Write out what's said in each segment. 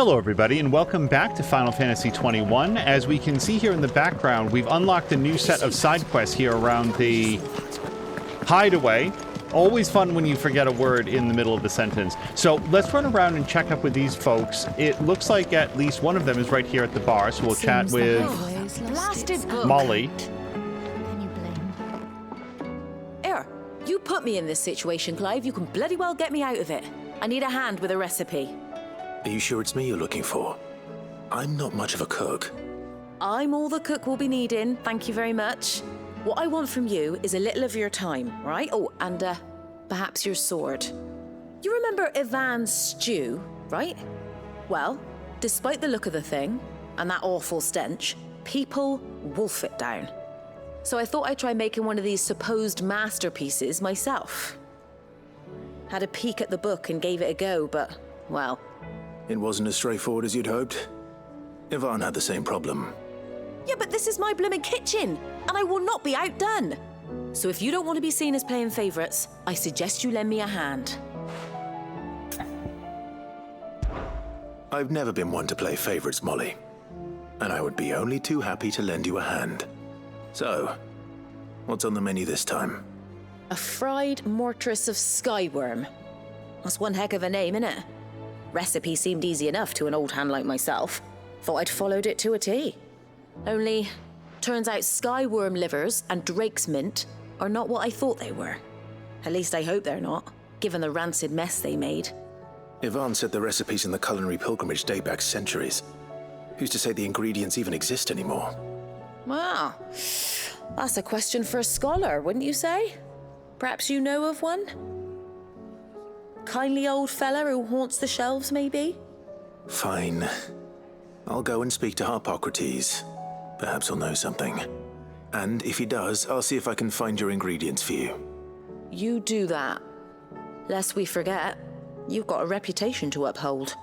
Hello everybody, and welcome back to Final Fantasy XXI. As we can see here in the background, we've unlocked a new set of side quests here around the Hideaway. Always fun when you forget a word in the middle of the sentence. So let's run around and check up with these folks. It looks like at least one of them is right here at the bar, so we'll chat with Molly. Here, you put me in this situation, Clive. You can bloody well get me out of it. I need a hand with a recipe. Are you sure it's me you're looking for? I'm not much of a cook. I'm all the cook will be needing, thank you very much. What I want from you is a little of your time, right? Oh, and perhaps your sword. You remember Ivan's stew, right? Well, despite the look of the thing, and that awful stench, people wolf it down. So I thought I'd try making one of these supposed masterpieces myself. Had a peek at the book and gave it a go, but, well... It wasn't as straightforward as you'd hoped. Ivan had the same problem. Yeah, but this is my blooming kitchen, and I will not be outdone. So if you don't want to be seen as playing favourites, I suggest you lend me a hand. I've never been one to play favourites, Molly. And I would be only too happy to lend you a hand. So, what's on the menu this time? A fried mortress of skyworm. That's one heck of a name, innit? Recipe seemed easy enough to an old hand like myself. Thought I'd followed it to a T. Only, turns out skyworm livers and drake's mint are not what I thought they were. At least I hope they're not, given the rancid mess they made. Ivan said the recipes in the culinary pilgrimage date back centuries. Who's to say the ingredients even exist anymore? Well, that's a question for a scholar, wouldn't you say? Perhaps you know of one? Kindly old fella who haunts the shelves, maybe? Fine. I'll go and speak to Harpocrates. Perhaps he'll know something. And if he does, I'll see if I can find your ingredients for you. You do that. Lest we forget, you've got a reputation to uphold.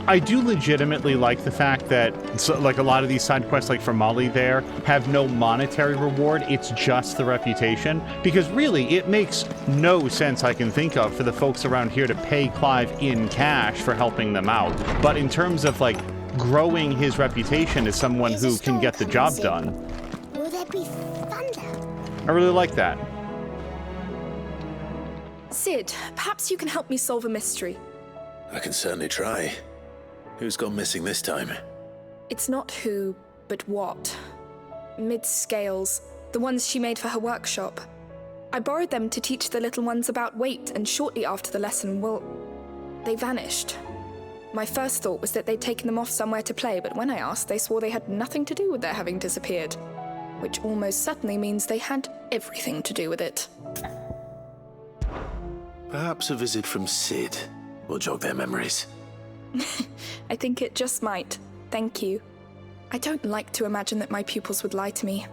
I do legitimately like the fact that, so, like a lot of these side quests, like for Molly there, have no monetary reward. It's just the reputation. Because really, it makes no sense I can think of for the folks around here to pay Clive in cash for helping them out. But in terms of, like, growing his reputation as someone who can get the job done, Will there be thunder? I really like that. Sid, perhaps you can help me solve a mystery. I can certainly try. Who's gone missing this time? It's not who, but what. Mid-scales, the ones she made for her workshop. I borrowed them to teach the little ones about weight, and shortly after the lesson, well, they vanished. My first thought was that they'd taken them off somewhere to play, but when I asked, they swore they had nothing to do with their having disappeared. Which almost certainly means they had everything to do with it. Perhaps a visit from Sid will jog their memories. I think it just might. Thank you. I don't like to imagine that my pupils would lie to me.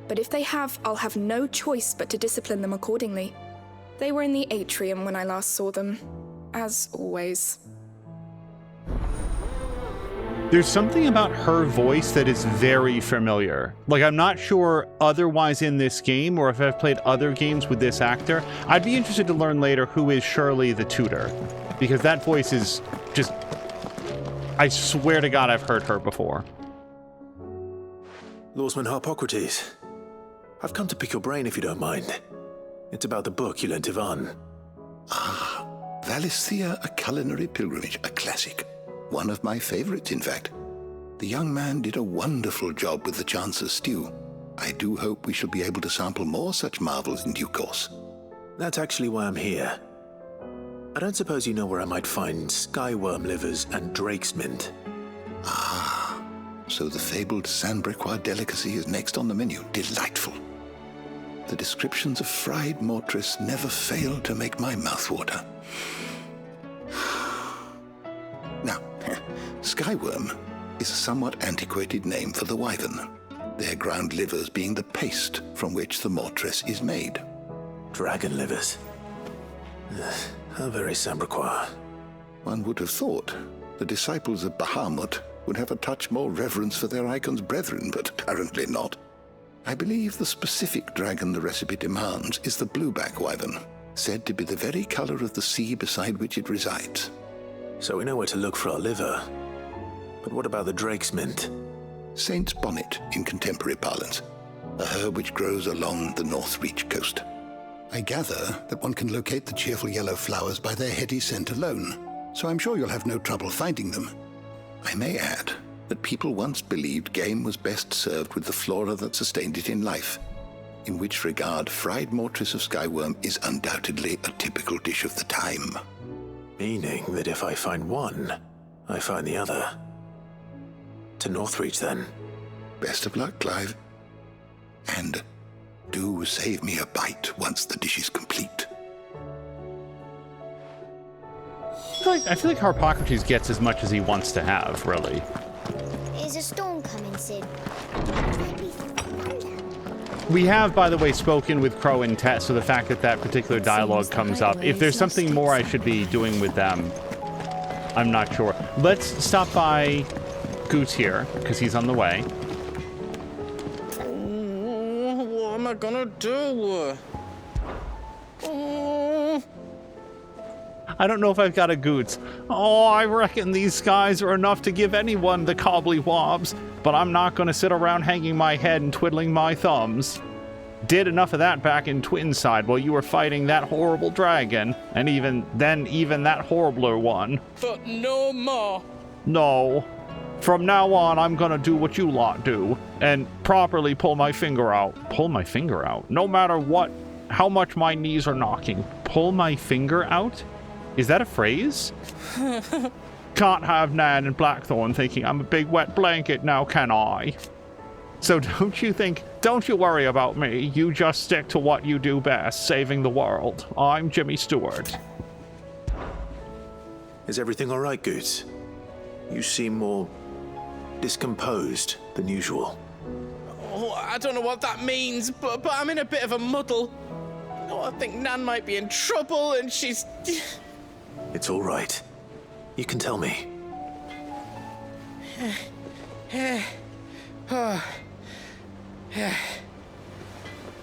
But if they have, I'll have no choice but to discipline them accordingly. They were in the atrium when I last saw them. As always. There's something about her voice that is very familiar. Like, I'm not sure otherwise in this game, or if I've played other games with this actor. I'd be interested to learn later who is Shirley the tutor. Because that voice is just... I swear to God I've heard her before. Lawsman Harpocrates, I've come to pick your brain if you don't mind. It's about the book you lent Ivan. Ah, Valisthea, A Culinary Pilgrimage, a classic. One of my favorites, in fact. The young man did a wonderful job with the Chance's stew. I do hope we shall be able to sample more such marvels in due course. That's actually why I'm here. I don't suppose you know where I might find skyworm livers and drake's mint. Ah, so the fabled Sandbrequois delicacy is next on the menu. Delightful. The descriptions of fried mortress never fail to make my mouth water. Now, skyworm is a somewhat antiquated name for the wyvern, their ground livers being the paste from which the mortress is made. Dragon livers. How very Sandbrequois. One would have thought the disciples of Bahamut would have a touch more reverence for their Eikon's brethren, but apparently not. I believe the specific dragon the recipe demands is the blueback wyvern, said to be the very color of the sea beside which it resides. So we know where to look for our liver. But what about the drake's mint? Saint's bonnet in contemporary parlance, a herb which grows along the North Reach coast. I gather that one can locate the cheerful yellow flowers by their heady scent alone, so I'm sure you'll have no trouble finding them. I may add that people once believed game was best served with the flora that sustained it in life, in which regard fried mortress of skyworm is undoubtedly a typical dish of the time. Meaning that if I find one, I find the other. To Northreach, then. Best of luck, Clive. And do save me a bite once the dish is complete. I feel like Harpocrates gets as much as he wants to have, really. Is a storm coming, Sid? There'd be thunder. We have, by the way, spoken with Crow and Tess, so the fact that that particular dialogue comes up. If there's something more I should be doing with them, I'm not sure. Let's stop by Goots here, because he's on the way. What am I gonna do? I don't know if I've got a Goots. Oh, I reckon these guys are enough to give anyone the cobbly-wobbs, but I'm not going to sit around hanging my head and twiddling my thumbs. Did enough of that back in Twinside while you were fighting that horrible dragon, and even that horribler one. But no more. No. From now on, I'm gonna do what you lot do, and properly pull my finger out. Pull my finger out? No matter how much my knees are knocking. Pull my finger out? Is that a phrase? Can't have Nan and Blackthorn thinking I'm a big wet blanket now, can I? So don't you worry about me. You just stick to what you do best, saving the world. I'm Jimmy Stewart. Is everything all right, Goots? You seem more discomposed than usual. Oh, I don't know what that means, but I'm in a bit of a muddle. Oh, I think Nan might be in trouble, and she's... It's all right. You can tell me.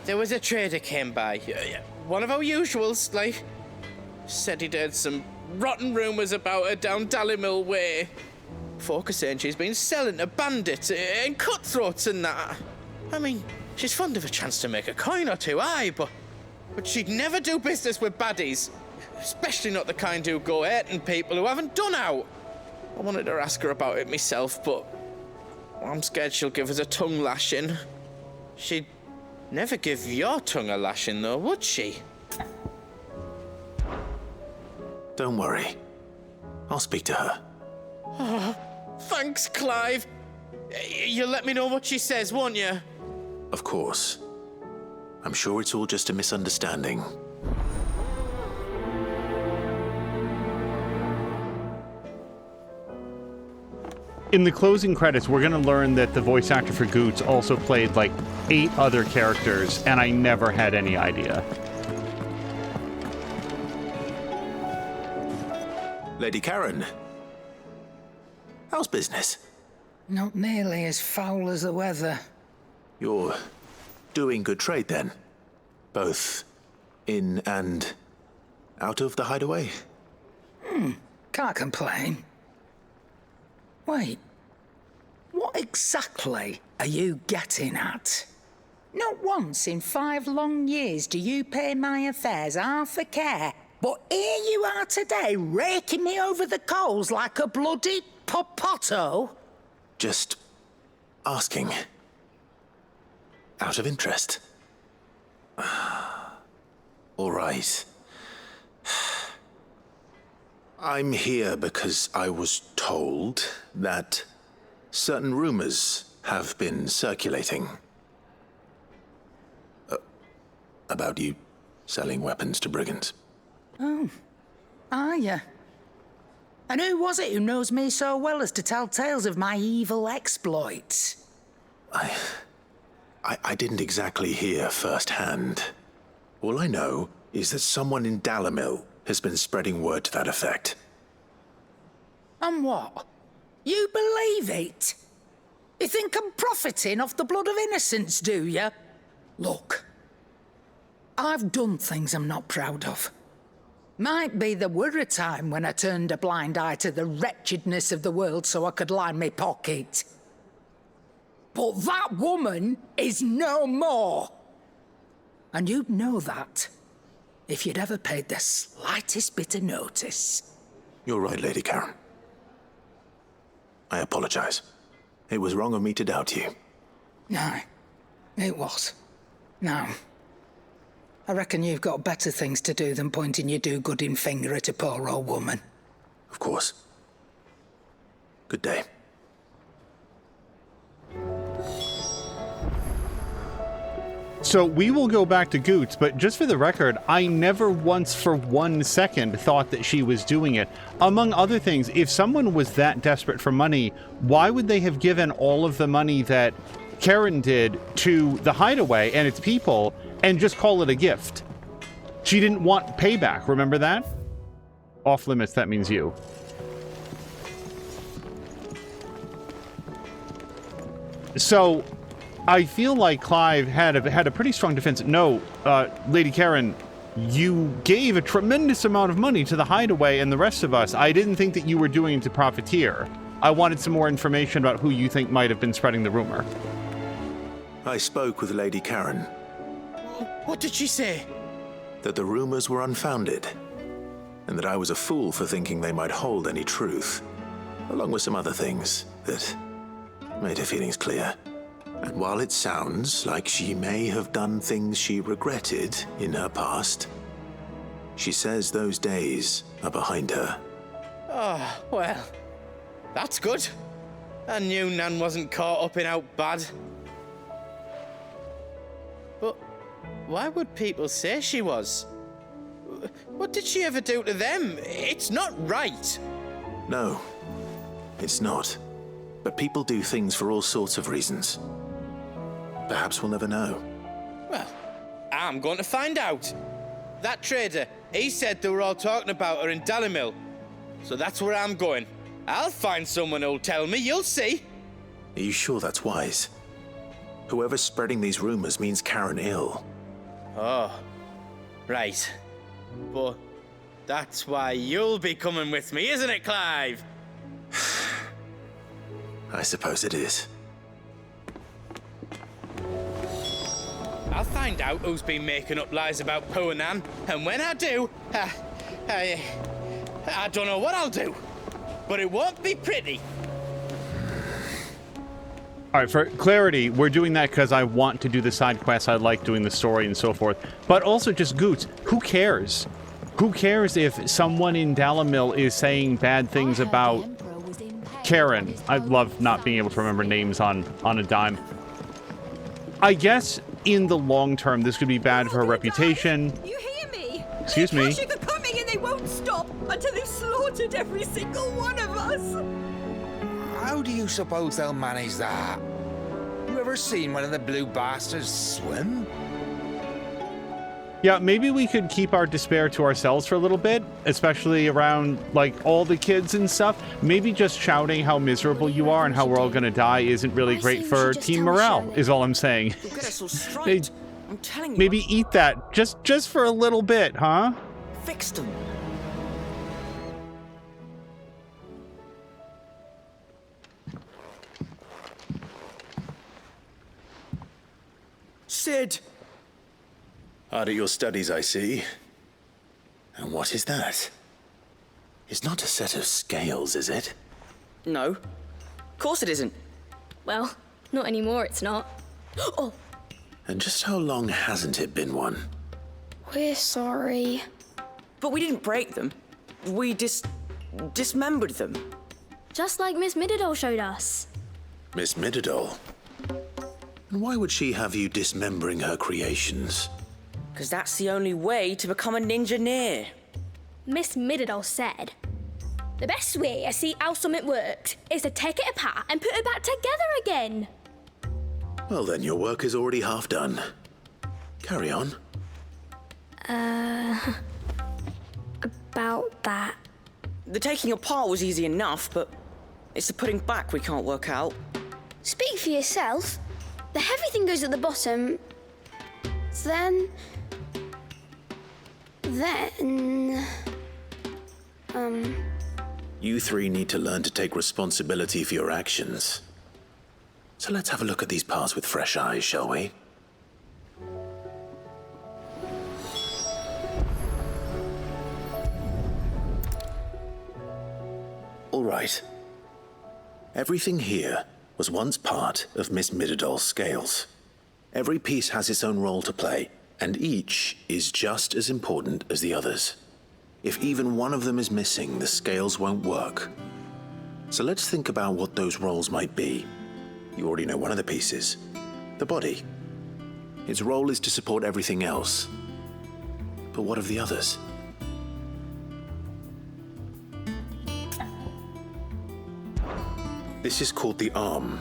There was a trader came by. One of our usuals, like. Said he'd heard some rotten rumours about her down Dallymill Way. Folk are saying she's been selling to bandits and cutthroats and that. I mean, she's fond of a chance to make a coin or two, aye, but she'd never do business with baddies. Especially not the kind who go hurting people who haven't done out. I wanted to ask her about it myself, but I'm scared she'll give us a tongue lashing. She'd never give your tongue a lashing, though, would she? Don't worry. I'll speak to her. Oh, thanks, Clive. You'll let me know what she says, won't you? Of course. I'm sure it's all just a misunderstanding. In the closing credits, we're going to learn that the voice actor for Goots also played like 8 other characters, and I never had any idea. Lady Karen, how's business? Not nearly as foul as the weather. You're doing good trade then? Both in and out of the Hideaway? Can't complain. Wait, what exactly are you getting at? Not once in 5 long years do you pay my affairs half a care, but here you are today raking me over the coals like a bloody popoto? Just asking. Out of interest. All right. I'm here because I was told that certain rumors have been circulating. About you selling weapons to brigands. Oh, are you? And who was it who knows me so well as to tell tales of my evil exploits? I didn't exactly hear firsthand. All I know is that someone in Dallymill has been spreading word to that effect. And what? You believe it? You think I'm profiting off the blood of innocents, do you? Look, I've done things I'm not proud of. Might be there were a time when I turned a blind eye to the wretchedness of the world so I could line my pocket. But that woman is no more. And you'd know that if you'd ever paid the slightest bit of notice. You're right, Lady Karen. I apologize. It was wrong of me to doubt you. No, it was. No. I reckon you've got better things to do than pointing your do-gooding finger at a poor old woman. Of course. Good day. So we will go back to Goots, but just for the record, I never once for 1 second thought that she was doing it. Among other things, if someone was that desperate for money, why would they have given all of the money that Karen did to the Hideaway and its people and just call it a gift? She didn't want payback, remember that? Off limits, that means you. So I feel like Clive had a pretty strong defense. No, Lady Karen, you gave a tremendous amount of money to the Hideaway and the rest of us. I didn't think that you were doing it to profiteer. I wanted some more information about who you think might have been spreading the rumor. I spoke with Lady Karen. What did she say? That the rumors were unfounded, and that I was a fool for thinking they might hold any truth, along with some other things that made her feelings clear. And while it sounds like she may have done things she regretted in her past, she says those days are behind her. Oh, well, that's good. I knew Nan wasn't caught up in out bad. But why would people say she was? What did she ever do to them? It's not right. No, it's not. But people do things for all sorts of reasons. Perhaps we'll never know. Well, I'm going to find out. That trader, he said they were all talking about her in Dalimil. So that's where I'm going. I'll find someone who'll tell me, you'll see. Are you sure that's wise? Whoever's spreading these rumors means Karen ill. Oh, right. But that's why you'll be coming with me, isn't it, Clive? I suppose it is. I'll find out who's been making up lies about poor Nan, and when I do, I don't know what I'll do, but it won't be pretty. All right, for clarity, we're doing that because I want to do the side quests. I like doing the story and so forth. But also just Goots. Who cares? Who cares if someone in Dalimil is saying bad things about Karen? I love not being able to remember names on a dime. I guess in the long term, this could be bad for her reputation. You hear me? Excuse me. They're coming and they won't stop until they've slaughtered every single one of us. How do you suppose they'll manage that? You ever seen one of the blue bastards swim? Yeah, maybe we could keep our despair to ourselves for a little bit, especially around, like, all the kids and stuff. Maybe just shouting how miserable you are and how we're all gonna die isn't really great for team morale, is all I'm saying. You'll get us all straight. I'm telling you. Maybe eat that, just for a little bit, huh? Fix them. Sid! Hard at your studies, I see. And what is that? It's not a set of scales, is it? No. Of course it isn't. Well, not anymore, it's not. Oh! And just how long hasn't it been one? We're sorry. But we didn't break them. We dismembered them. Just like Miss Mididol showed us. Miss Mididol? And why would she have you dismembering her creations? Because that's the only way to become a ninja-neer. Miss Mididol said, the best way to see how something worked is to take it apart and put it back together again. Well then, your work is already half done. Carry on. About that. The taking apart was easy enough, but it's the putting back we can't work out. Speak for yourself. The heavy thing goes at the bottom. Then... You three need to learn to take responsibility for your actions. So let's have a look at these parts with fresh eyes, shall we? All right. Everything here was once part of Miss Midadol's scales. Every piece has its own role to play, and each is just as important as the others. If even one of them is missing, the scales won't work. So let's think about what those roles might be. You already know one of the pieces, the body. Its role is to support everything else. But what of the others? This is called the arm.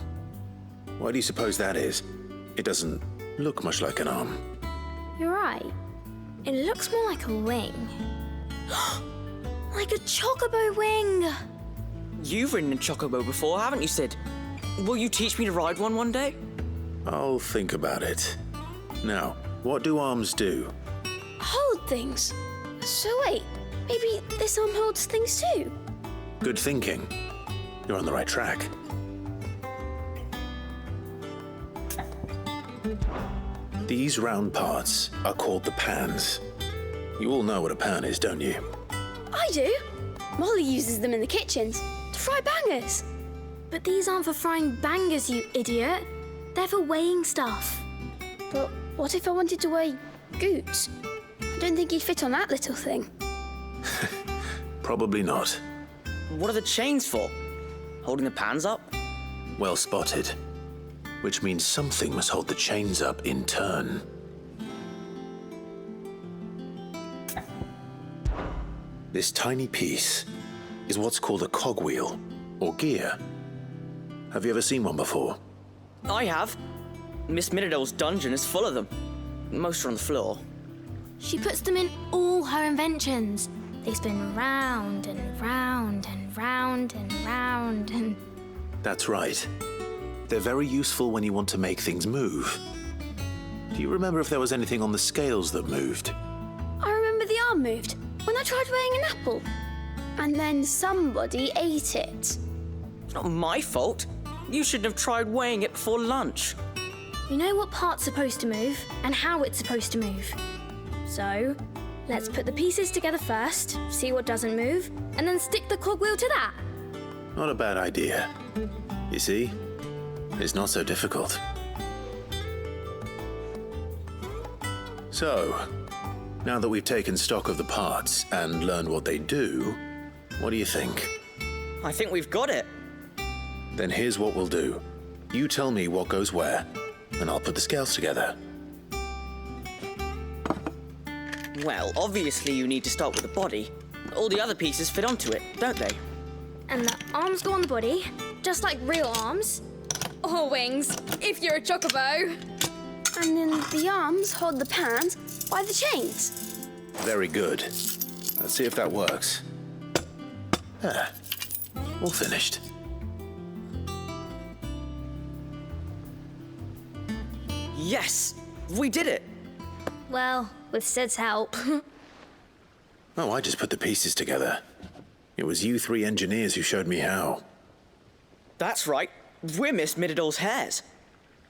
Why do you suppose that is? It doesn't look much like an arm. You're right. It looks more like a wing. Like a chocobo wing! You've ridden a chocobo before, haven't you, Sid? Will you teach me to ride one day? I'll think about it. Now, what do arms do? Hold things. So wait, maybe this arm holds things too? Good thinking. You're on the right track. These round parts are called the pans. You all know what a pan is, don't you? I do. Molly uses them in the kitchens to fry bangers. But these aren't for frying bangers, you idiot. They're for weighing stuff. But what if I wanted to weigh goods? I don't think he'd fit on that little thing. Probably not. What are the chains for? Holding the pans up? Well spotted. Which means something must hold the chains up in turn. This tiny piece is what's called a cogwheel, or gear. Have you ever seen one before? I have. Miss Midadol's dungeon is full of them. Most are on the floor. She puts them in all her inventions. They spin round and round and round and round and... That's right. They're very useful when you want to make things move. Do you remember if there was anything on the scales that moved? I remember the arm moved when I tried weighing an apple. And then somebody ate it. It's not my fault. You shouldn't have tried weighing it before lunch. You know what part's supposed to move and how it's supposed to move. So, let's put the pieces together first, see what doesn't move, and then stick the cogwheel to that. Not a bad idea. You see? It's not so difficult. So, now that we've taken stock of the parts and learned what they do, what do you think? I think we've got it. Then here's what we'll do. You tell me what goes where, and I'll put the scales together. Well, obviously you need to start with the body. All the other pieces fit onto it, don't they? And the arms go on the body, just like real arms. Or wings, if you're a chocobo. And then the arms hold the pans by the chains. Very good. Let's see if that works. There. All finished. Yes! We did it! Well, with Sid's help. Oh, I just put the pieces together. It was you three engineers who showed me how. That's right. We're Miss Midadol's hares.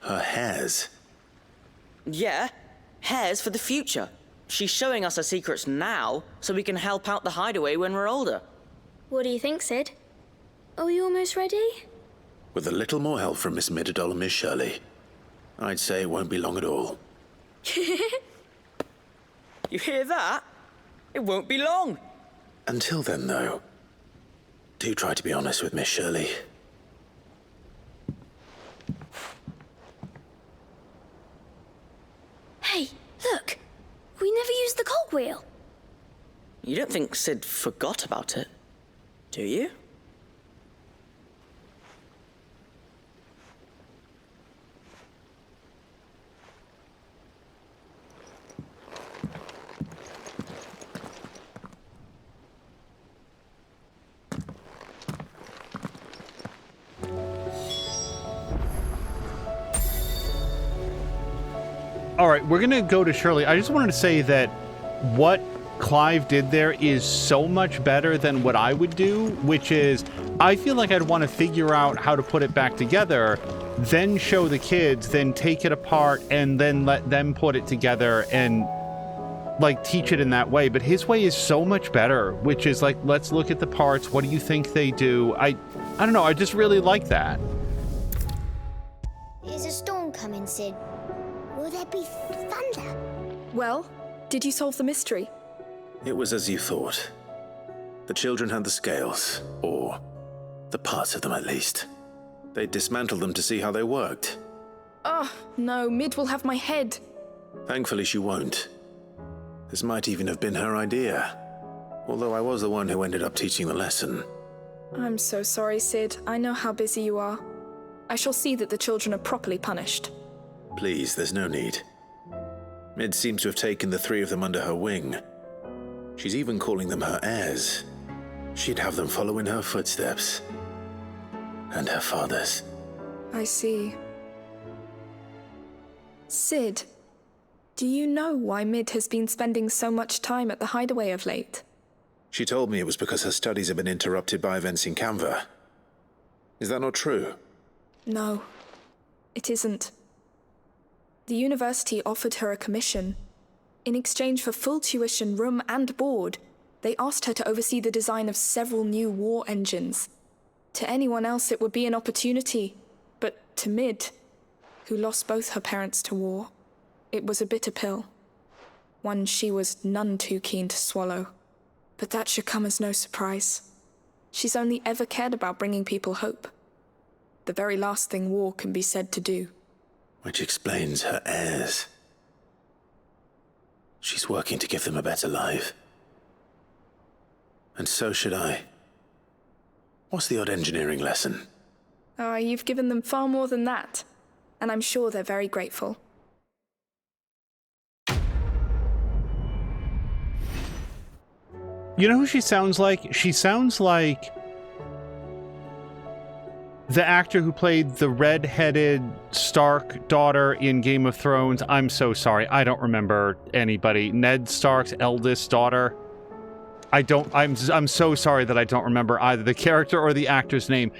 Her hairs? Yeah, hares for the future. She's showing us her secrets now, so we can help out the Hideaway when we're older. What do you think, Sid? Are you almost ready? With a little more help from Miss Midadol and Miss Shirley, I'd say it won't be long at all. You hear that? It won't be long. Until then, though, do try to be honest with Miss Shirley. Hey, look! We never used the cogwheel. You don't think Sid forgot about it, do you? All right, we're going to go to Shirley. I just wanted to say that what Clive did there is so much better than what I would do, which is I feel like I'd want to figure out how to put it back together, then show the kids, then take it apart, and then let them put it together and like teach it in that way. But his way is so much better, which is like, let's look at the parts. What do you think they do? I don't know. I just really like that. Is a storm coming, Sid? Will there be thunder? Well, did you solve the mystery? It was as you thought. The children had the scales, or the parts of them at least. They dismantled them to see how they worked. Oh, no, Mid will have my head. Thankfully she won't. This might even have been her idea, although I was the one who ended up teaching the lesson. I'm so sorry, Sid. I know how busy you are. I shall see that the children are properly punished. Please, there's no need. Mid seems to have taken the three of them under her wing. She's even calling them her heirs. She'd have them follow in her footsteps. And her father's. I see. Sid, do you know why Mid has been spending so much time at the Hideaway of late? She told me it was because her studies have been interrupted by events in Kanver. Is that not true? No, it isn't. The university offered her a commission. In exchange for full tuition, room and board, they asked her to oversee the design of several new war engines. To anyone else it would be an opportunity, but to Mid, who lost both her parents to war, it was a bitter pill. One she was none too keen to swallow. But that should come as no surprise. She's only ever cared about bringing people hope. The very last thing war can be said to do. Which explains her heirs. She's working to give them a better life. And so should I. What's the odd engineering lesson? Oh, you've given them far more than that. And I'm sure they're very grateful. You know who she sounds like? She sounds like the actor who played the red-headed Stark daughter in Game of Thrones. I'm so sorry. I don't remember anybody. Ned Stark's eldest daughter. I'm so sorry that I don't remember either the character or the actor's name.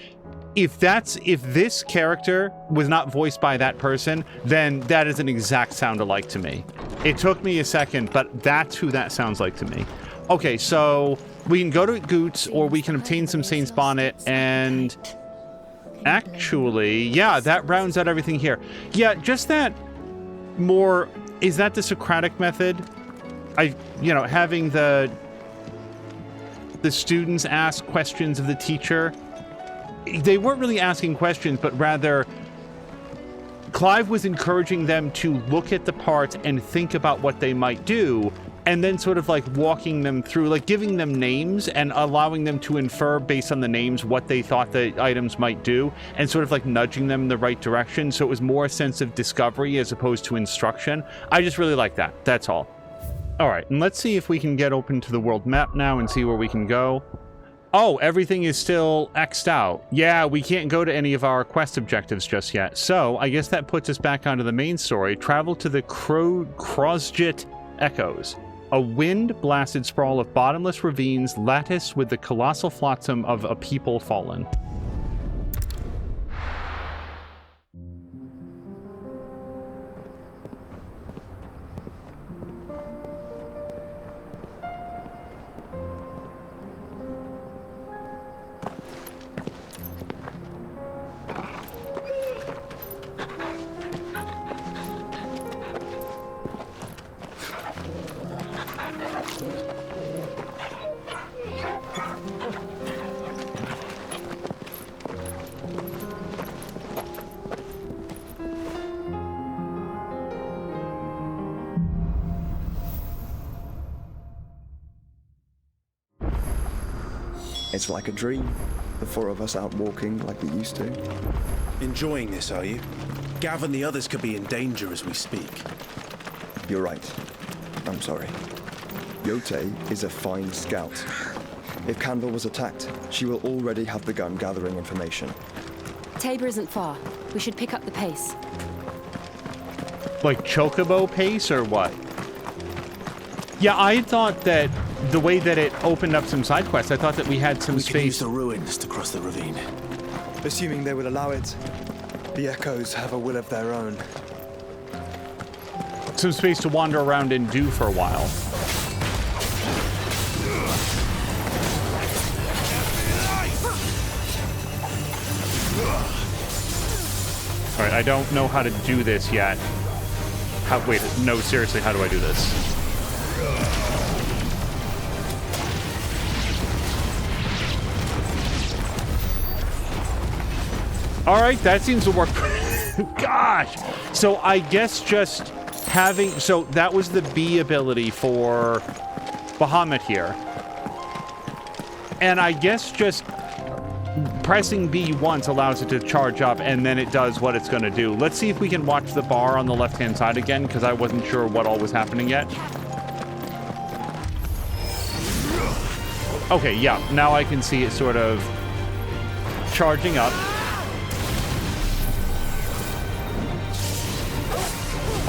If this character was not voiced by that person, then that is an exact sound-alike to me. It took me a second, but that's who that sounds like to me. Okay, so we can go to Goots, or we can obtain some Saint's Bonnet, and actually, yeah, that rounds out everything here. Yeah, just that more, is that the Socratic method? Having the students ask questions of the teacher. They weren't really asking questions, but rather Clive was encouraging them to look at the parts and think about what they might do, and then sort of like walking them through, like giving them names and allowing them to infer based on the names what they thought the items might do, and sort of like nudging them in the right direction. So it was more a sense of discovery as opposed to instruction. I just really like that. That's all. All right, and let's see if we can get open to the world map now and see where we can go. Oh, everything is still X'd out. Yeah, we can't go to any of our quest objectives just yet. So I guess that puts us back onto the main story. Travel to the Crozjit Echoes. A wind-blasted sprawl of bottomless ravines latticed with the colossal flotsam of a people fallen. It's like a dream. The four of us out walking like we used to. Enjoying this, are you? Gav and the others could be in danger as we speak. You're right. I'm sorry. Yote is a fine scout. If Kanver was attacked, she will already have begun gathering information. Tabor isn't far. We should pick up the pace. Like chocobo pace or what? Yeah, I thought that the way that it opened up some side quests, I thought that we had some We space. can use the ruins to cross the ravine. Assuming they would allow it. The echoes have a will of their own. Some space to wander around and do for a while. All right, I don't know how to do this yet. Wait, no, seriously, how do I do this? All right, that seems to work. Gosh. So I guess just having... So that was the B ability for Bahamut here. And I guess just pressing B once allows it to charge up, and then it does what it's going to do. Let's see if we can watch the bar on the left-hand side again, because I wasn't sure what all was happening yet. Okay, yeah. Now I can see it sort of charging up.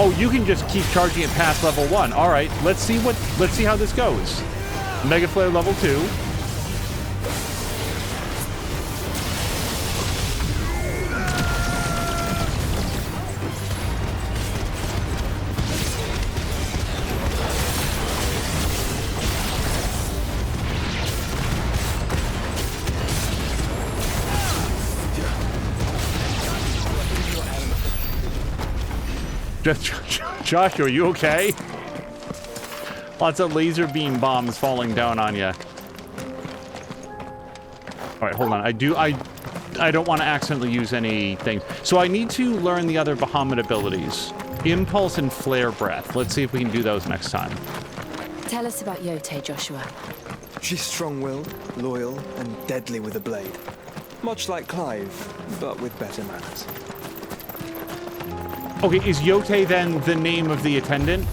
Oh, you can just keep charging it past level 1. All right, let's see how this goes. Mega Flare level 2. Josh, are you okay? Lots of laser beam bombs falling down on you. All right, hold on. I don't want to accidentally use anything. So I need to learn the other Bahamut abilities. Impulse and Flare Breath. Let's see if we can do those next time. Tell us about Yote, Joshua. She's strong-willed, loyal, and deadly with a blade. Much like Clive, but with better manners. Okay, is Yote then the name of the attendant?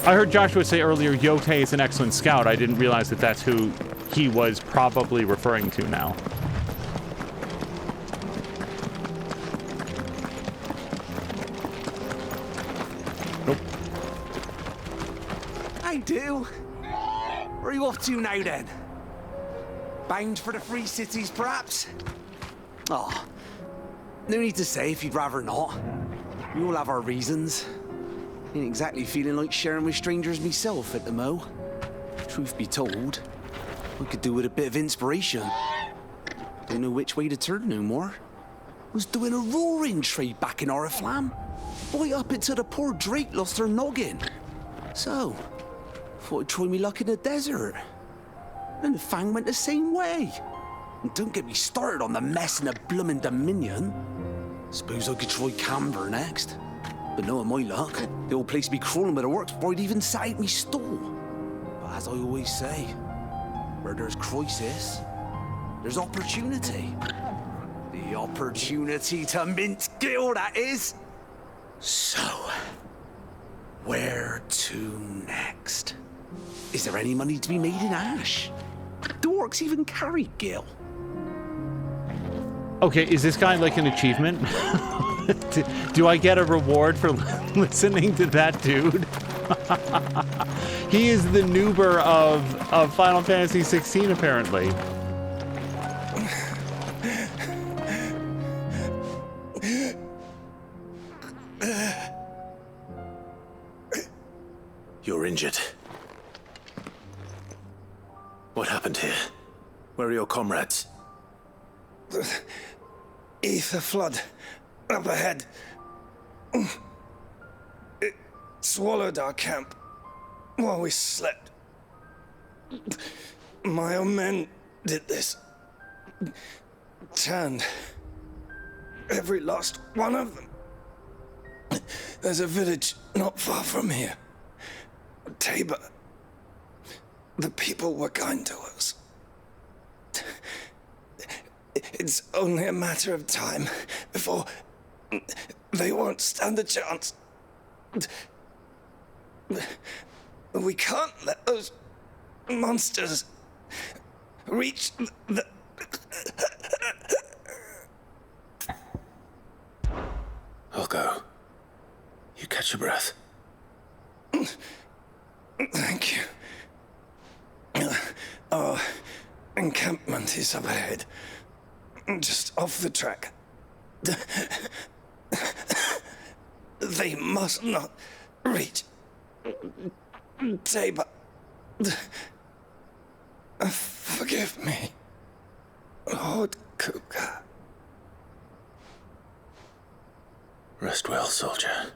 I heard Joshua say earlier Yote is an excellent scout. I didn't realize that that's who he was probably referring to now. Do? Where are you off to now, then? Bound for the Free Cities, perhaps? Oh, no need to say if you'd rather not. We all have our reasons. Ain't exactly feeling like sharing with strangers myself at the mo. Truth be told, I could do with a bit of inspiration. Don't know which way to turn no more. Was doing a roaring trade back in Oriflamme. Right up until the poor Drake lost her noggin. So... thought I'd try me luck in the desert. And the Fang went the same way. And don't get me started on the mess in the bloomin' Dominion. Suppose I could try Kanver next. But knowing my luck, the old place would be crawling with the works before I'd even set out me stall. But as I always say, where there's crisis, there's opportunity. The opportunity to mint Gil, that is. So, where to next? Is there any money to be made in Ash? Do orcs even carry Gil? Okay, is this guy like an achievement? Do I get a reward for listening to that dude? He is the noober of Final Fantasy XVI, apparently. You're injured. What happened here? Where are your comrades? The ether flood up ahead. It swallowed our camp while we slept. My own men did this. Turned every last one of them. There's a village not far from here. Tabor. The people were kind to us. It's only a matter of time before they won't stand a chance. We can't let those monsters reach the... I'll go. You catch your breath. Thank you. Our encampment is up ahead, just off the track. They must not reach Tabor. Forgive me, Lord Kupka. Rest well, soldier.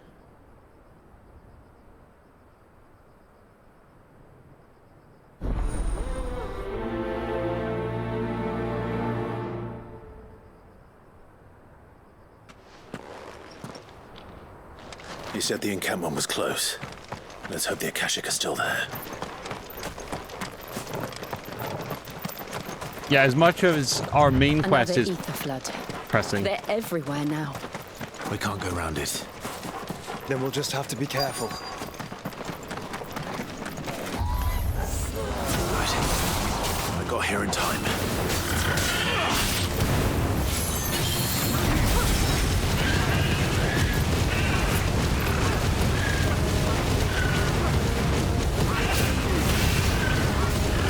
You said the encampment was close. Let's hope the Akashic are still there. Yeah, as much as our main quest is ether flood. pressing. They're everywhere now. We can't go around it. Then we'll just have to be careful. Right. I got here in time.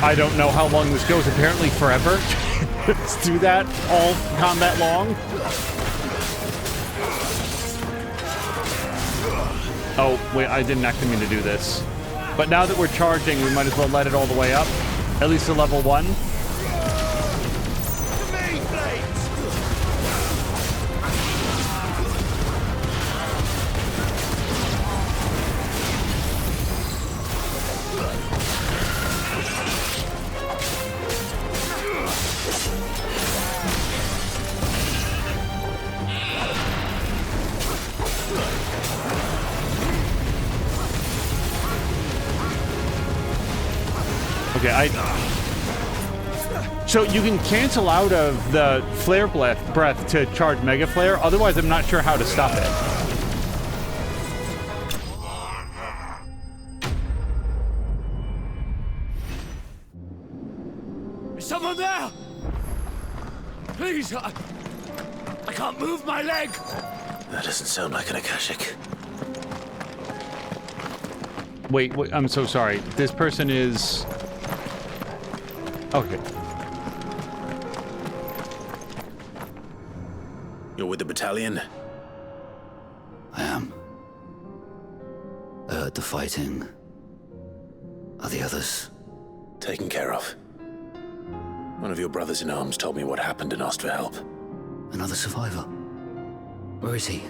I don't know how long this goes. Apparently forever. Let's do that all combat long. Oh, wait, I didn't actually mean to do this. But now that we're charging, we might as well let it all the way up. At least to level 1. Okay, so you can cancel out of the flare breath to charge Mega Flare. Otherwise, I'm not sure how to stop it. Is someone there? Please, I can't move my leg. That doesn't sound like an Akashic. Wait, I'm so sorry. This person is... Okay. You're with the battalion? I am. I heard the fighting. Are the others? Taken care of. One of your brothers in arms told me what happened and asked for help. Another survivor? Where is he?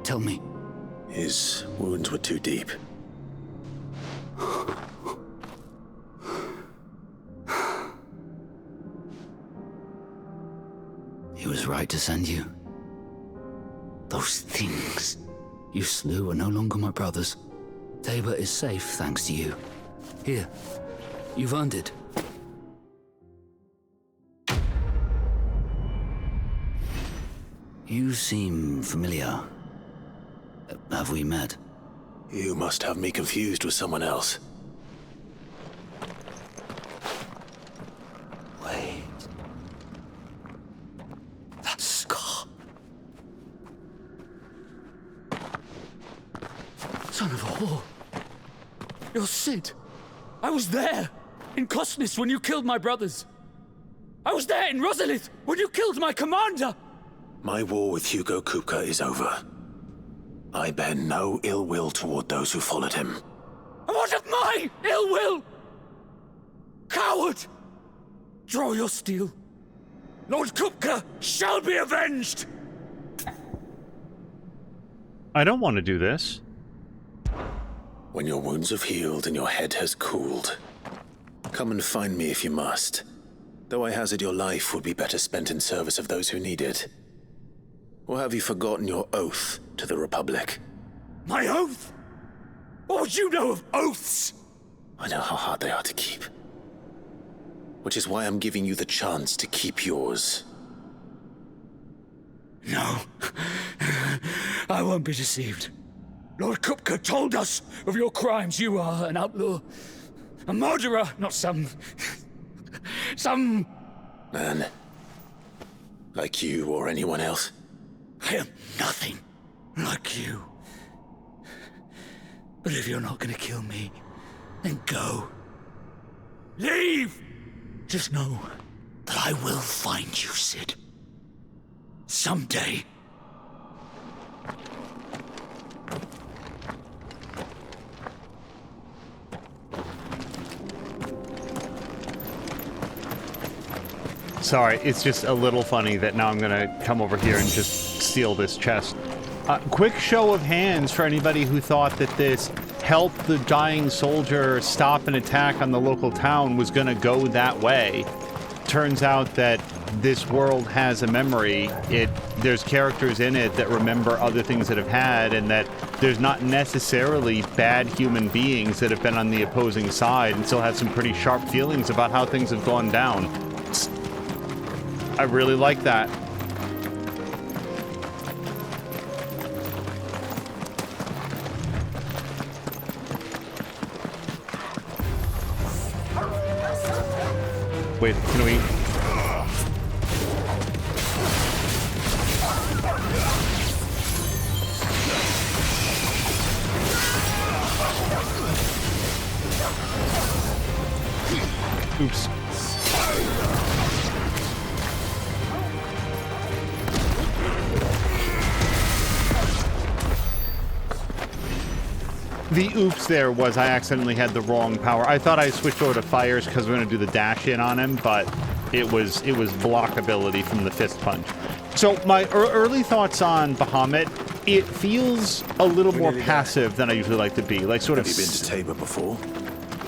Tell me. His wounds were too deep. He was right to send you. Those things you slew are no longer my brothers. Tabor is safe thanks to you. Here, you've earned it. You seem familiar. Have we met? You must have me confused with someone else. Wait. That scar. Son of a whore. You're Sid. I was there in Kosnis when you killed my brothers. I was there in Rosalith when you killed my commander. My war with Hugo Kupka is over. I bear no ill will toward those who followed him. And what of my ill will? Coward! Draw your steel. Lord Kupka shall be avenged! I don't want to do this. When your wounds have healed and your head has cooled, come and find me if you must. Though I hazard your life would be better spent in service of those who need it. Or have you forgotten your oath to the Republic? My oath? What would you know of oaths? I know how hard they are to keep. Which is why I'm giving you the chance to keep yours. No. I won't be deceived. Lord Kupka told us of your crimes. You are an outlaw. A murderer, not some... Man. Like you or anyone else. I am nothing like you. But if you're not gonna kill me, then go. Leave! Just know that I will find you, Sid. Someday. Sorry, it's just a little funny that now I'm gonna come over here and just steal this chest. Quick show of hands for anybody who thought that this help the dying soldier stop an attack on the local town was gonna go that way. Turns out that this world has a memory. There's characters in it that remember other things that have had, and that there's not necessarily bad human beings that have been on the opposing side and still have some pretty sharp feelings about how things have gone down. I really like that. Wait, can we... Oops. The oops there was I accidentally had the wrong power. I thought I switched over to fires because we're going to do the dash in on him, but it was blockability from the fist punch. So my early thoughts on Bahamut, it feels a little more passive than I usually like to be. Like sort of. Have you been to Tabor before?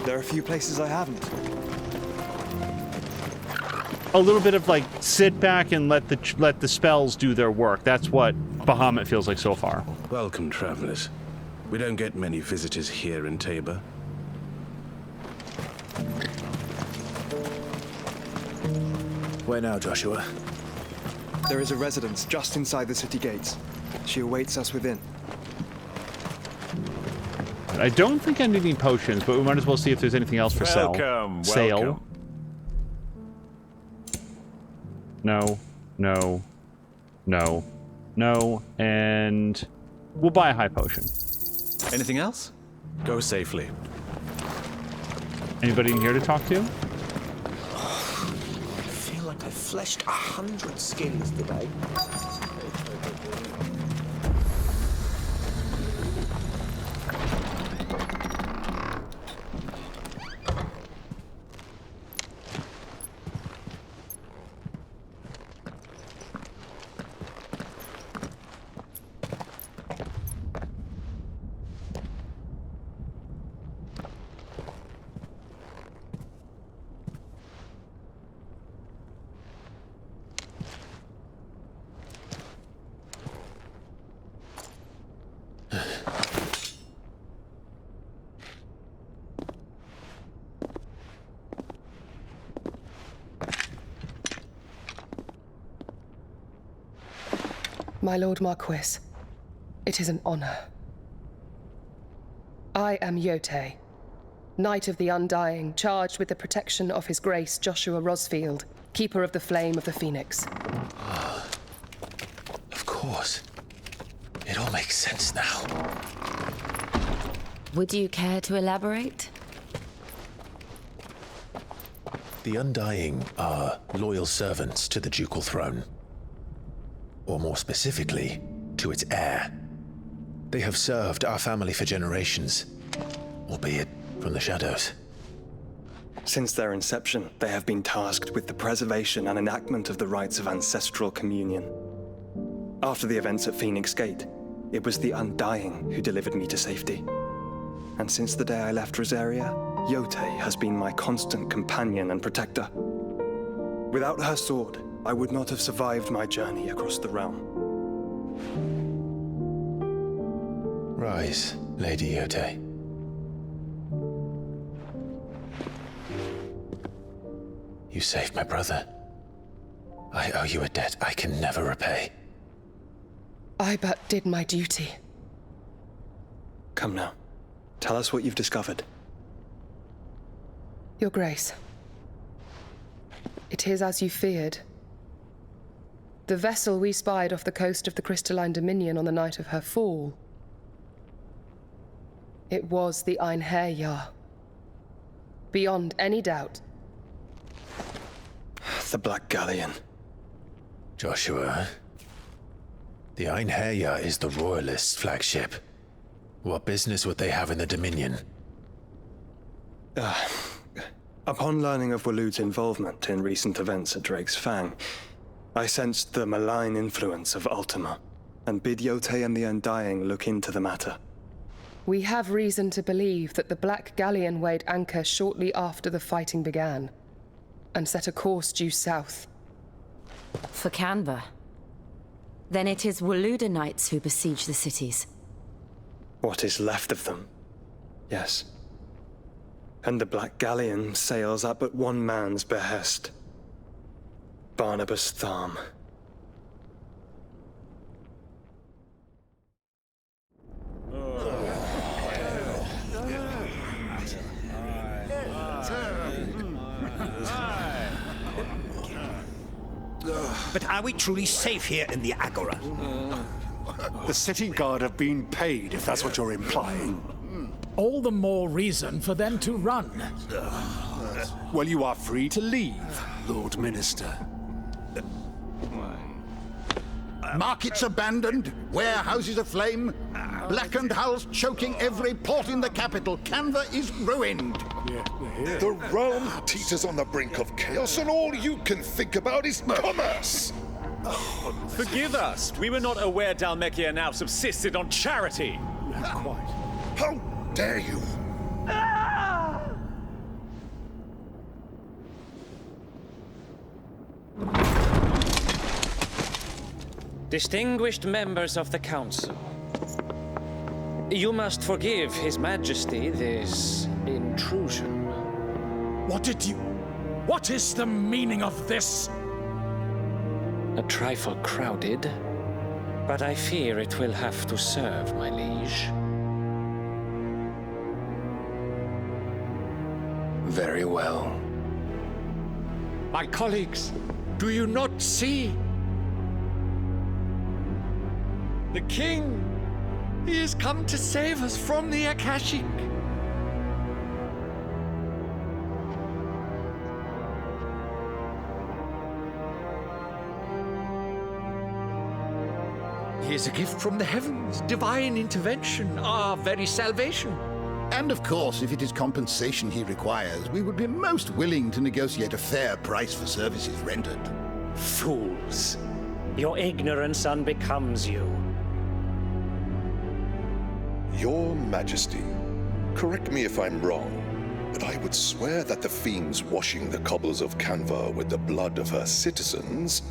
There are a few places I haven't. A little bit of like sit back and let the spells do their work. That's what Bahamut feels like so far. Welcome, travelers. We don't get many visitors here in Tabor. Where now, Joshua? There is a residence just inside the city gates. She awaits us within. I don't think I need any potions, but we might as well see if there's anything else for sale. Sale. No, no, no, no, and we'll buy a high potion. Anything else? Go safely. Anybody in here to talk to? I feel like I fleshed 100 skins today. My Lord Marquis, it is an honor. I am Yotei, Knight of the Undying, charged with the protection of His Grace Joshua Rosfield, Keeper of the Flame of the Phoenix. Of course. It all makes sense now. Would you care to elaborate? The Undying are loyal servants to the ducal throne. Or more specifically, to its heir. They have served our family for generations, albeit from the shadows. Since their inception, they have been tasked with the preservation and enactment of the rites of ancestral communion. After the events at Phoenix Gate, it was the Undying who delivered me to safety. And since the day I left Rosaria, Yotei has been my constant companion and protector. Without her sword, I would not have survived my journey across the realm. Rise, Lady Yotei. You saved my brother. I owe you a debt I can never repay. I but did my duty. Come now. Tell us what you've discovered. Your Grace. It is as you feared. The vessel we spied off the coast of the Crystalline Dominion on the night of her fall. It was the Einherjar. Beyond any doubt. The Black Galleon. Joshua, the Einherjar is the Royalist flagship. What business would they have in the Dominion? Upon learning of Waloed's involvement in recent events at Drake's Fang, I sensed the malign influence of Ultima, and bid Yote and the Undying look into the matter. We have reason to believe that the Black Galleon weighed anchor shortly after the fighting began, and set a course due south. For Kanver. Then it is Waloed knights who besiege the cities. What is left of them? Yes. And the Black Galleon sails at but one man's behest. Barnabas Tharm. But are we truly safe here in the Agora? The city guard have been paid, if that's what you're implying. All the more reason for them to run. Well, you are free to leave, Lord Minister. Markets abandoned, warehouses aflame, blackened hulls choking every port in the capital. Kanver is ruined. The realm teeters on the brink of chaos, and all you can think about is commerce. Forgive us. We were not aware Dhalmekia now subsisted on charity. Quite. How dare you? Distinguished members of the Council, you must forgive His Majesty this intrusion. What is the meaning of this? A trifle crowded, but I fear it will have to serve, my liege. Very well. My colleagues, do you not see? The king! He has come to save us from the Akashic! He is a gift from the heavens, divine intervention, our very salvation. And of course, if it is compensation he requires, we would be most willing to negotiate a fair price for services rendered. Fools! Your ignorance unbecomes you. Your Majesty, correct me if I'm wrong, but I would swear that the fiends washing the cobbles of Kanver with the blood of her citizens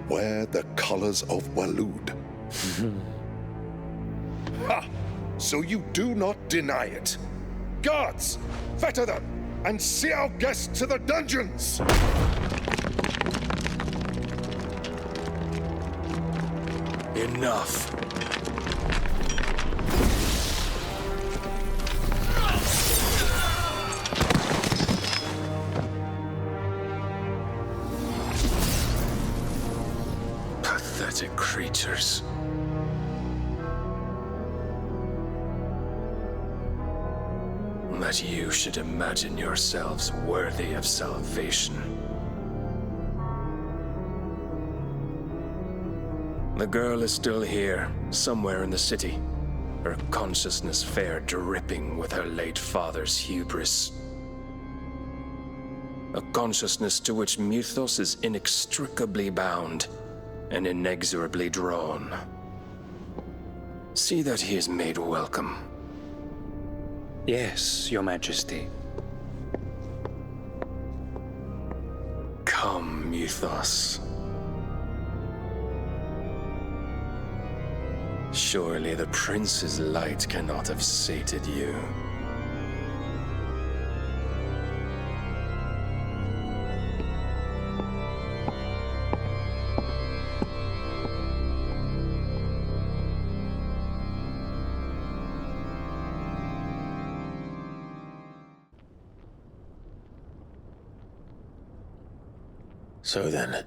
wear the colors of Waloed. Ha! So you do not deny it. Guards, fetter them, and see our guests to the dungeons! Enough. Pathetic creatures. That you should imagine yourselves worthy of salvation. The girl is still here, somewhere in the city, her consciousness fair dripping with her late father's hubris. A consciousness to which Mythos is inextricably bound and inexorably drawn. See that he is made welcome. Yes, Your Majesty. Come, Mythos. Surely the prince's light cannot have sated you. So then,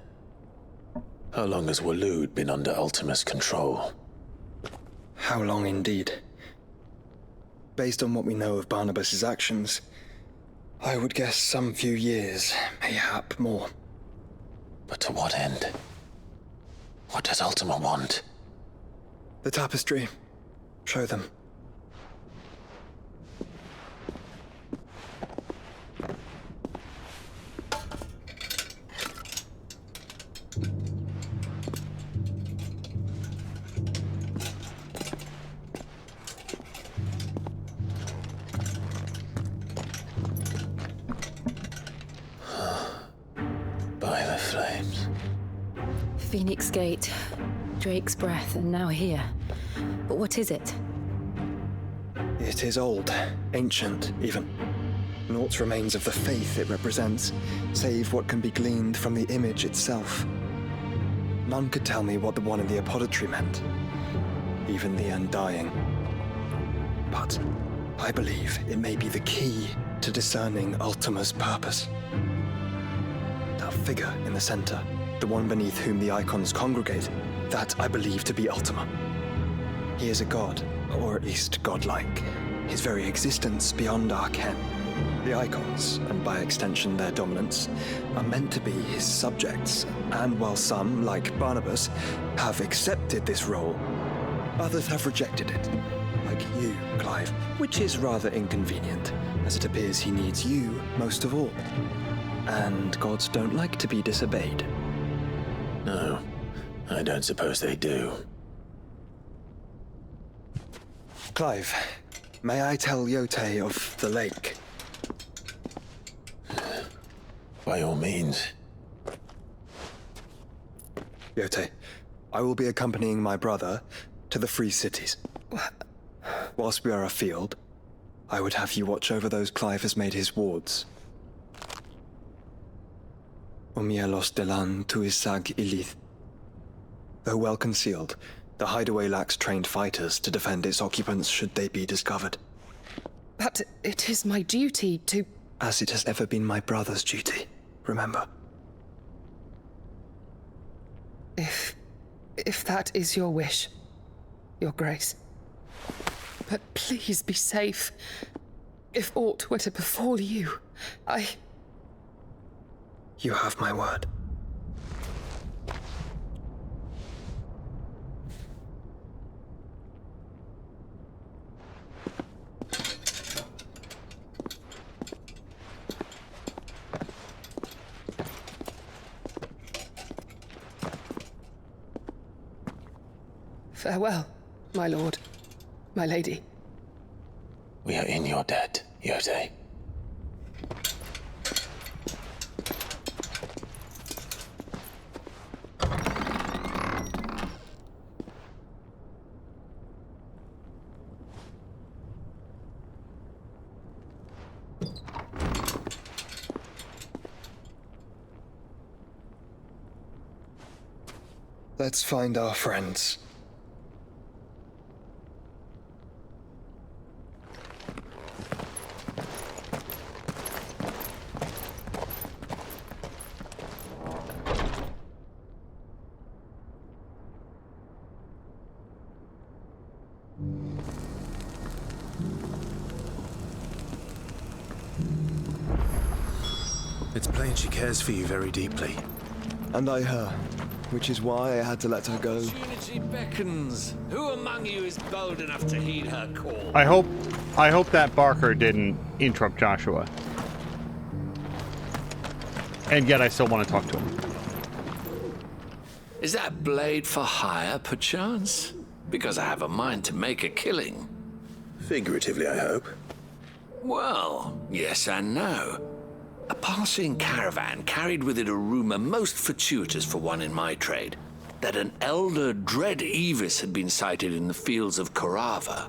how long has Waloed been under Ultima's control? How long indeed? Based on what we know of Barnabas's actions, I would guess some few years, mayhap more. But to what end? What does Ultima want? The tapestry. Show them. By the flames. Phoenix Gate, Drake's Breath, and now here. But what is it? It is old, ancient, even. Naught remains of the faith it represents, save what can be gleaned from the image itself. None could tell me what the one in the apothecary meant, even the Undying. But I believe it may be the key to discerning Ultima's purpose. That figure in the center, the one beneath whom the Eikons congregate, that I believe to be Ultima. He is a god, or at least godlike, his very existence beyond our ken. The Eikons, and by extension their dominants, are meant to be his subjects, and while some, like Barnabas, have accepted this role, others have rejected it, like you, Clive, which is rather inconvenient, as it appears he needs you most of all. And gods don't like to be disobeyed. No, I don't suppose they do. Clive, may I tell Yote of the lake? By all means. Yote, I will be accompanying my brother to the Free Cities. Whilst we are afield, I would have you watch over those Clive has made his wards. Umielos delan tuisag ilith. Though well concealed, the Hideaway lacks trained fighters to defend its occupants should they be discovered. But it is my duty to... As it has ever been my brother's duty, remember. If that is your wish, Your Grace. But please be safe. If aught were to befall you, You have my word. Farewell, my lord, my lady. We are in your debt, Yote. Let's find our friends. It's plain she cares for you very deeply. And I her, which is why I had to let her go. Opportunity beckons. Who among you is bold enough to heed her call? I hope that Barker didn't interrupt Joshua. And yet I still want to talk to him. Is that blade for hire, perchance? Because I have a mind to make a killing. Figuratively, I hope. Well, yes and no. A passing caravan carried with it a rumor most fortuitous for one in my trade, that an elder Dread Evis had been sighted in the fields of Karava.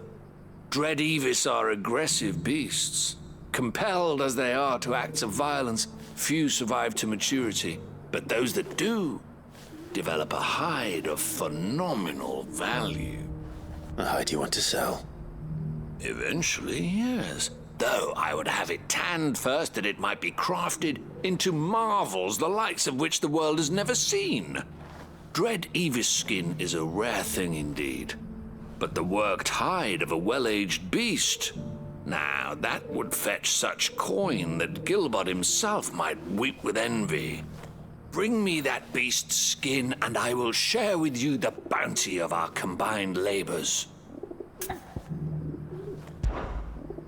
Dread Evis are aggressive beasts. Compelled as they are to acts of violence, few survive to maturity, but those that do develop a hide of phenomenal value. A hide you want to sell? Eventually, yes. Though though I would have it tanned first that it might be crafted into marvels the likes of which the world has never seen. Dread Evis skin is a rare thing indeed, but the worked hide of a well-aged beast, now that would fetch such coin that Gilbert himself might weep with envy. Bring me that beast's skin, and I will share with you the bounty of our combined labors.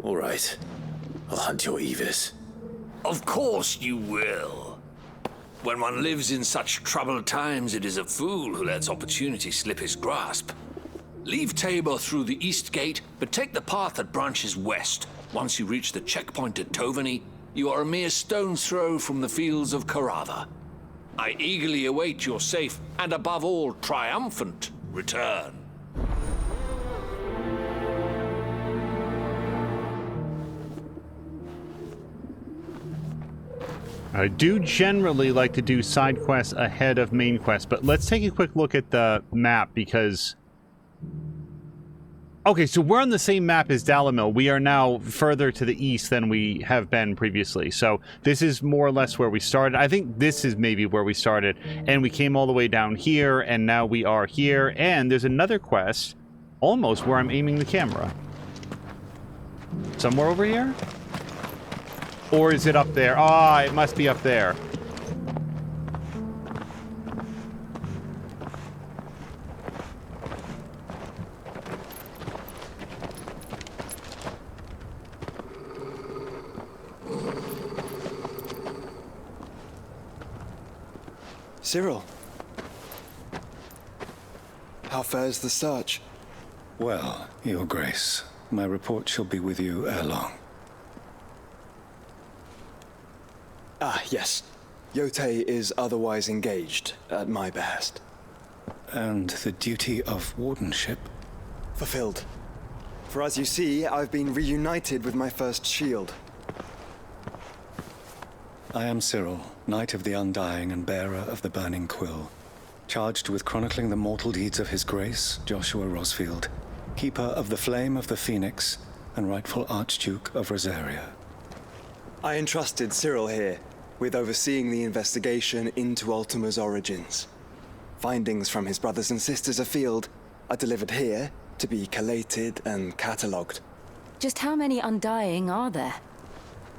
All right. I'll hunt your Evis. Of course you will. When one lives in such troubled times, it is a fool who lets opportunity slip his grasp. Leave Tabor through the east gate, but take the path that branches west. Once you reach the checkpoint at Tovany, you are a mere stone's throw from the fields of Karava. I eagerly await your safe, and above all, triumphant return. I do generally like to do side quests ahead of main quests, but let's take a quick look at the map because... Okay, so we're on the same map as Dalamil. We are now further to the east than we have been previously. So this is more or less where we started. I think this is maybe where we started. And we came all the way down here, and now we are here. And there's another quest almost where I'm aiming the camera. Somewhere over here? Or is it up there? Ah, it must be up there. Cyril. How fares the search? Well, Your Grace, my report shall be with you ere long. Ah, yes. Yotei is otherwise engaged, at my behest. And the duty of wardenship? Fulfilled. For as you see, I've been reunited with my first shield. I am Cyril, Knight of the Undying and bearer of the Burning Quill, charged with chronicling the mortal deeds of His Grace, Joshua Rosfield, Keeper of the Flame of the Phoenix, and rightful Archduke of Rosaria. I entrusted Cyril here with overseeing the investigation into Ultima's origins. Findings from his brothers and sisters afield are delivered here to be collated and catalogued. Just how many Undying are there?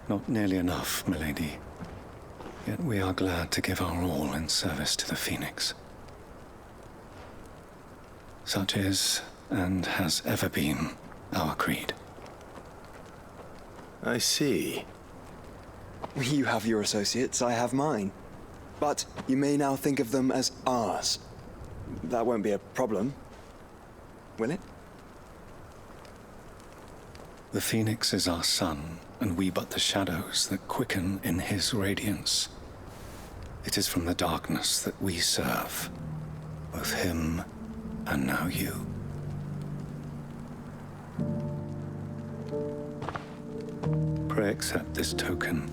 Not nearly enough, milady. Yet we are glad to give our all in service to the Phoenix. Such is, and has ever been, our creed. I see. You have your associates, I have mine. But you may now think of them as ours. That won't be a problem, will it? The Phoenix is our sun, and we but the shadows that quicken in his radiance. It is from the darkness that we serve, both him and now you. Pray accept this token.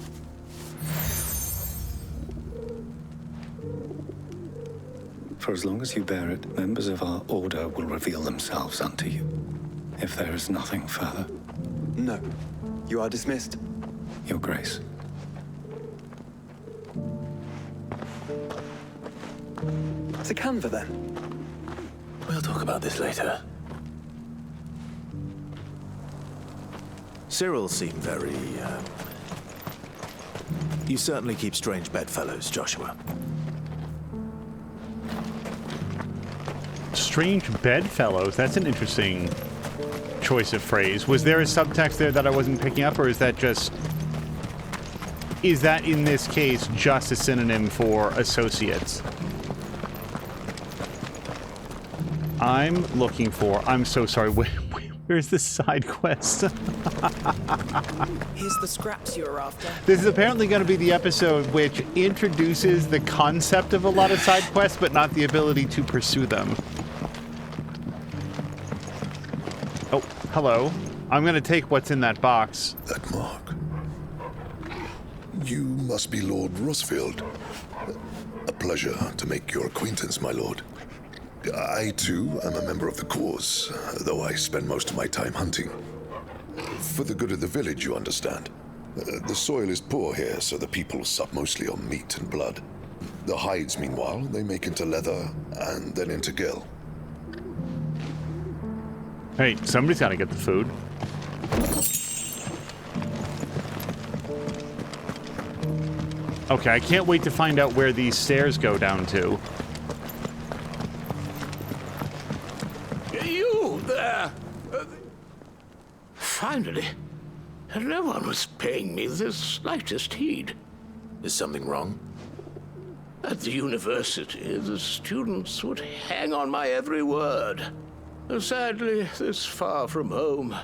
For as long as you bear it, members of our order will reveal themselves unto you. If there is nothing further. No. You are dismissed. Your Grace. To Kanver, then. We'll talk about this later. Cyril seemed very, You certainly keep strange bedfellows, Joshua. Strange bedfellows? That's an interesting choice of phrase. Was there a subtext there that I wasn't picking up, or is that just... Is that, in this case, just a synonym for associates? I'm looking for... I'm so sorry. Where's the side quest? Here's the scraps you were after. This is apparently going to be the episode which introduces the concept of a lot of side quests, but not the ability to pursue them. Oh, hello. I'm going to take what's in that box. That mark. You must be Lord Rosfield. A pleasure to make your acquaintance, my lord. I, too, am a member of the cause, though I spend most of my time hunting. For the good of the village, you understand. The soil is poor here, so the people sup mostly on meat and blood. The hides, meanwhile, they make into leather and then into gill. Hey, somebody's got to get the food. Okay, I can't wait to find out where these stairs go down to. You there! Finally. No one was paying me the slightest heed. Is something wrong? At the university, the students would hang on my every word. Sadly, this far from home,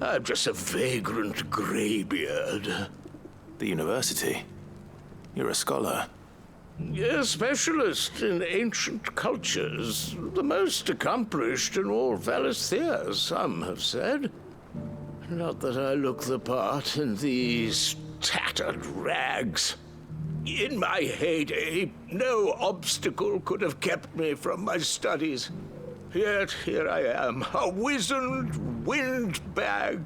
I'm just a vagrant greybeard. The university? You're a scholar. A specialist in ancient cultures. The most accomplished in all Valisthea, some have said. Not that I look the part in these tattered rags. In my heyday, no obstacle could have kept me from my studies. Yet here I am, a wizened windbag,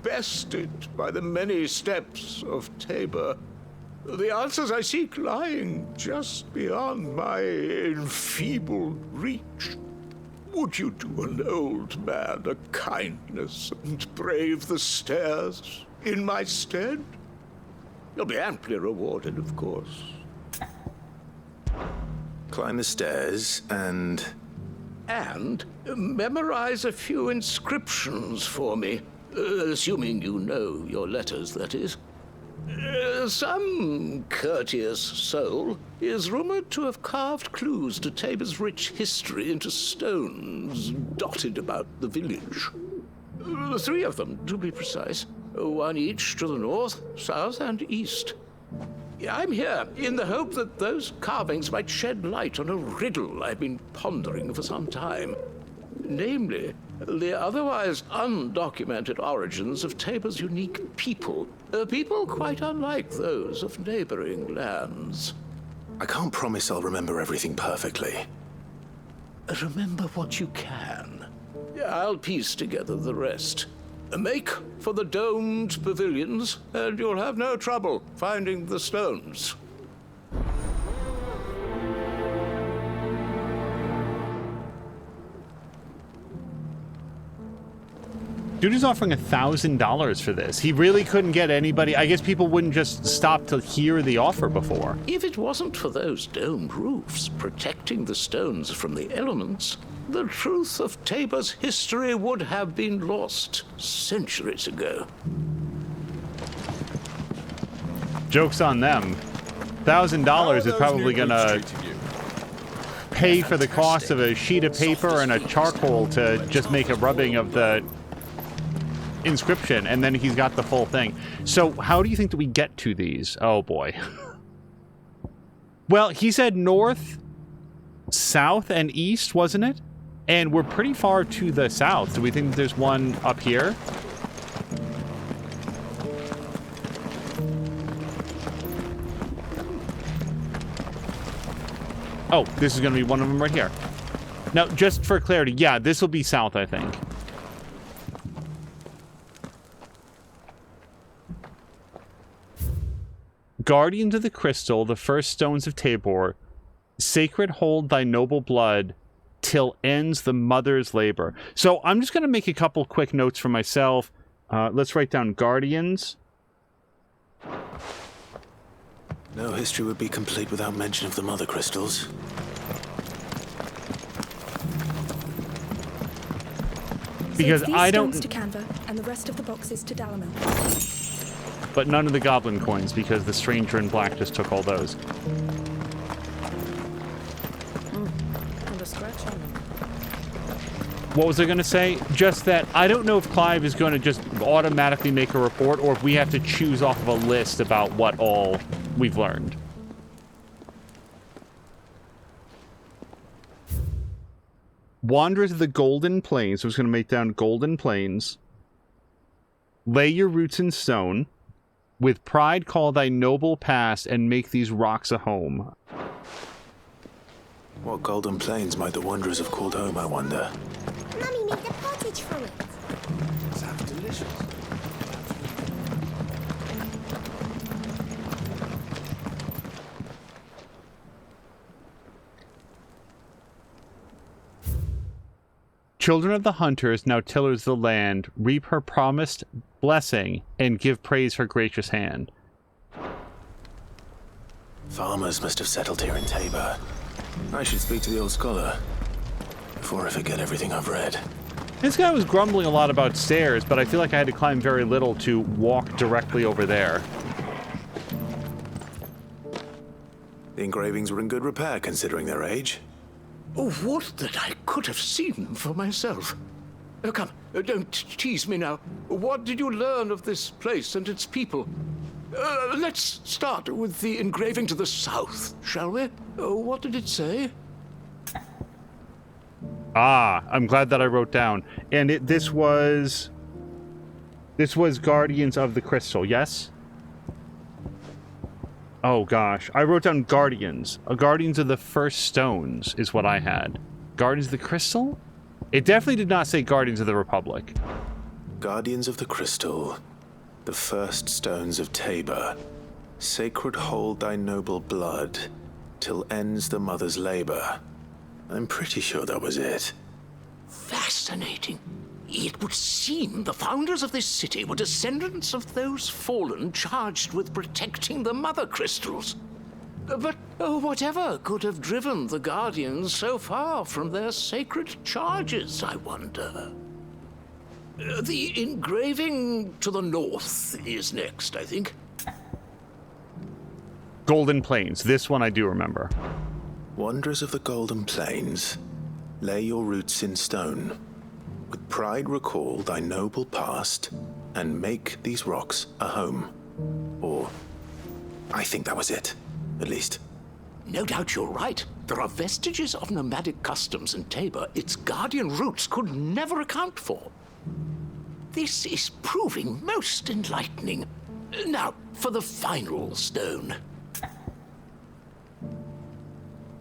bested by the many steps of Tabor. The answers I seek lying just beyond my enfeebled reach. Would you do an old man a kindness and brave the stairs in my stead? You'll be amply rewarded, of course. Climb the stairs and memorize a few inscriptions for me, assuming you know your letters, that is. Some courteous soul is rumored to have carved clues to Tabor's rich history into stones dotted about the village. 3 of them, to be precise. 1 each to the north, south, and east. I'm here in the hope that those carvings might shed light on a riddle I've been pondering for some time. Namely, the otherwise undocumented origins of Tabor's unique people. People quite unlike those of neighboring lands. I can't promise I'll remember everything perfectly. Remember what you can. I'll piece together the rest. Make for the domed pavilions, and you'll have no trouble finding the stones. Dude is offering $1,000 for this. He really couldn't get anybody. I guess people wouldn't just stop to hear the offer before. If it wasn't for those domed roofs protecting the stones from the elements, the truth of Tabor's history would have been lost centuries ago. Joke's on them. $1,000 is probably gonna pay for the cost of a sheet of paper and a charcoal to just make a rubbing of the inscription, and then he's got the full thing. So how do you think that we get to these? Oh boy. Well, he said north, south, and east, wasn't it? And we're pretty far to the south. Do we think that there's one up here? Oh, this is going to be one of them right here. Now, just for clarity, yeah, this will be south, I think. Guardians of the Crystal, the first stones of Tabor, sacred hold thy noble blood till ends the mother's labor. So I'm just going to make a couple quick notes for myself. Let's write down Guardians. No history would be complete without mention of the mother crystals. Because I don't... to Kanver, and the rest of the boxes to Dalamil. But none of the goblin coins, because the stranger in black just took all those. And a scratch on them. What was I going to say? Just that I don't know if Clive is going to just automatically make a report, or if we have to choose off of a list about what all we've learned. Wanderers of the Golden Plains. So I was going to make down Golden Plains. Lay your roots in stone. With pride call thy noble past, and make these rocks a home. What Golden Plains might the wanderers have called home, I wonder? Mummy made a pottage from it. Sounds delicious. Children of the hunters, now tillers of the land, reap her promised blessing and give praise her gracious hand. Farmers must have settled here in Tabor. I should speak to the old scholar before I forget everything I've read. This guy was grumbling a lot about stairs, but I feel like I had to climb very little to walk directly over there. The engravings were in good repair considering their age. Oh, would that I could have seen them for myself. Come, don't tease me now. What did you learn of this place and its people? Let's start with the engraving to the south, shall we? What did it say? Ah, I'm glad that I wrote down. And this was Guardians of the Crystal, yes? Oh gosh, I wrote down Guardians. Guardians of the First Stones is what I had. Guardians of the Crystal? It definitely did not say Guardians of the Republic. Guardians of the Crystal, the first stones of Tabor. Sacred hold thy noble blood, till ends the mother's labor. I'm pretty sure that was it. Fascinating. It would seem the founders of this city were descendants of those fallen charged with protecting the mother crystals. But whatever could have driven the Guardians so far from their sacred charges, I wonder? The engraving to the north is next, I think. Golden Plains. This one I do remember. Wanderers of the Golden Plains, lay your roots in stone. With pride recall thy noble past, and make these rocks a home. Or, I think that was it, at least. No doubt you're right. There are vestiges of nomadic customs in Tabor its guardian roots could never account for. This is proving most enlightening. Now, for the final stone.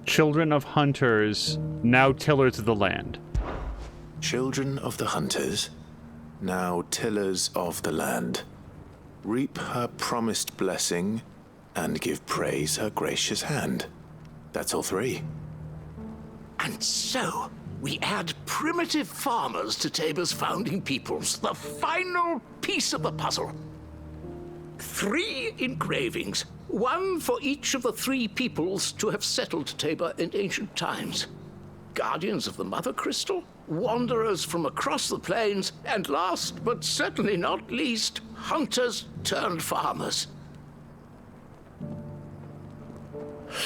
Children of hunters, now tillers of the land. Children of the hunters, now tillers of the land. Reap her promised blessing, and give praise her gracious hand. That's all three. And so, we add primitive farmers to Tabor's founding peoples, the final piece of the puzzle. 3 engravings, one for each of the 3 peoples to have settled Tabor in ancient times. Guardians of the Mother Crystal, wanderers from across the plains, and last but certainly not least, hunters turned farmers.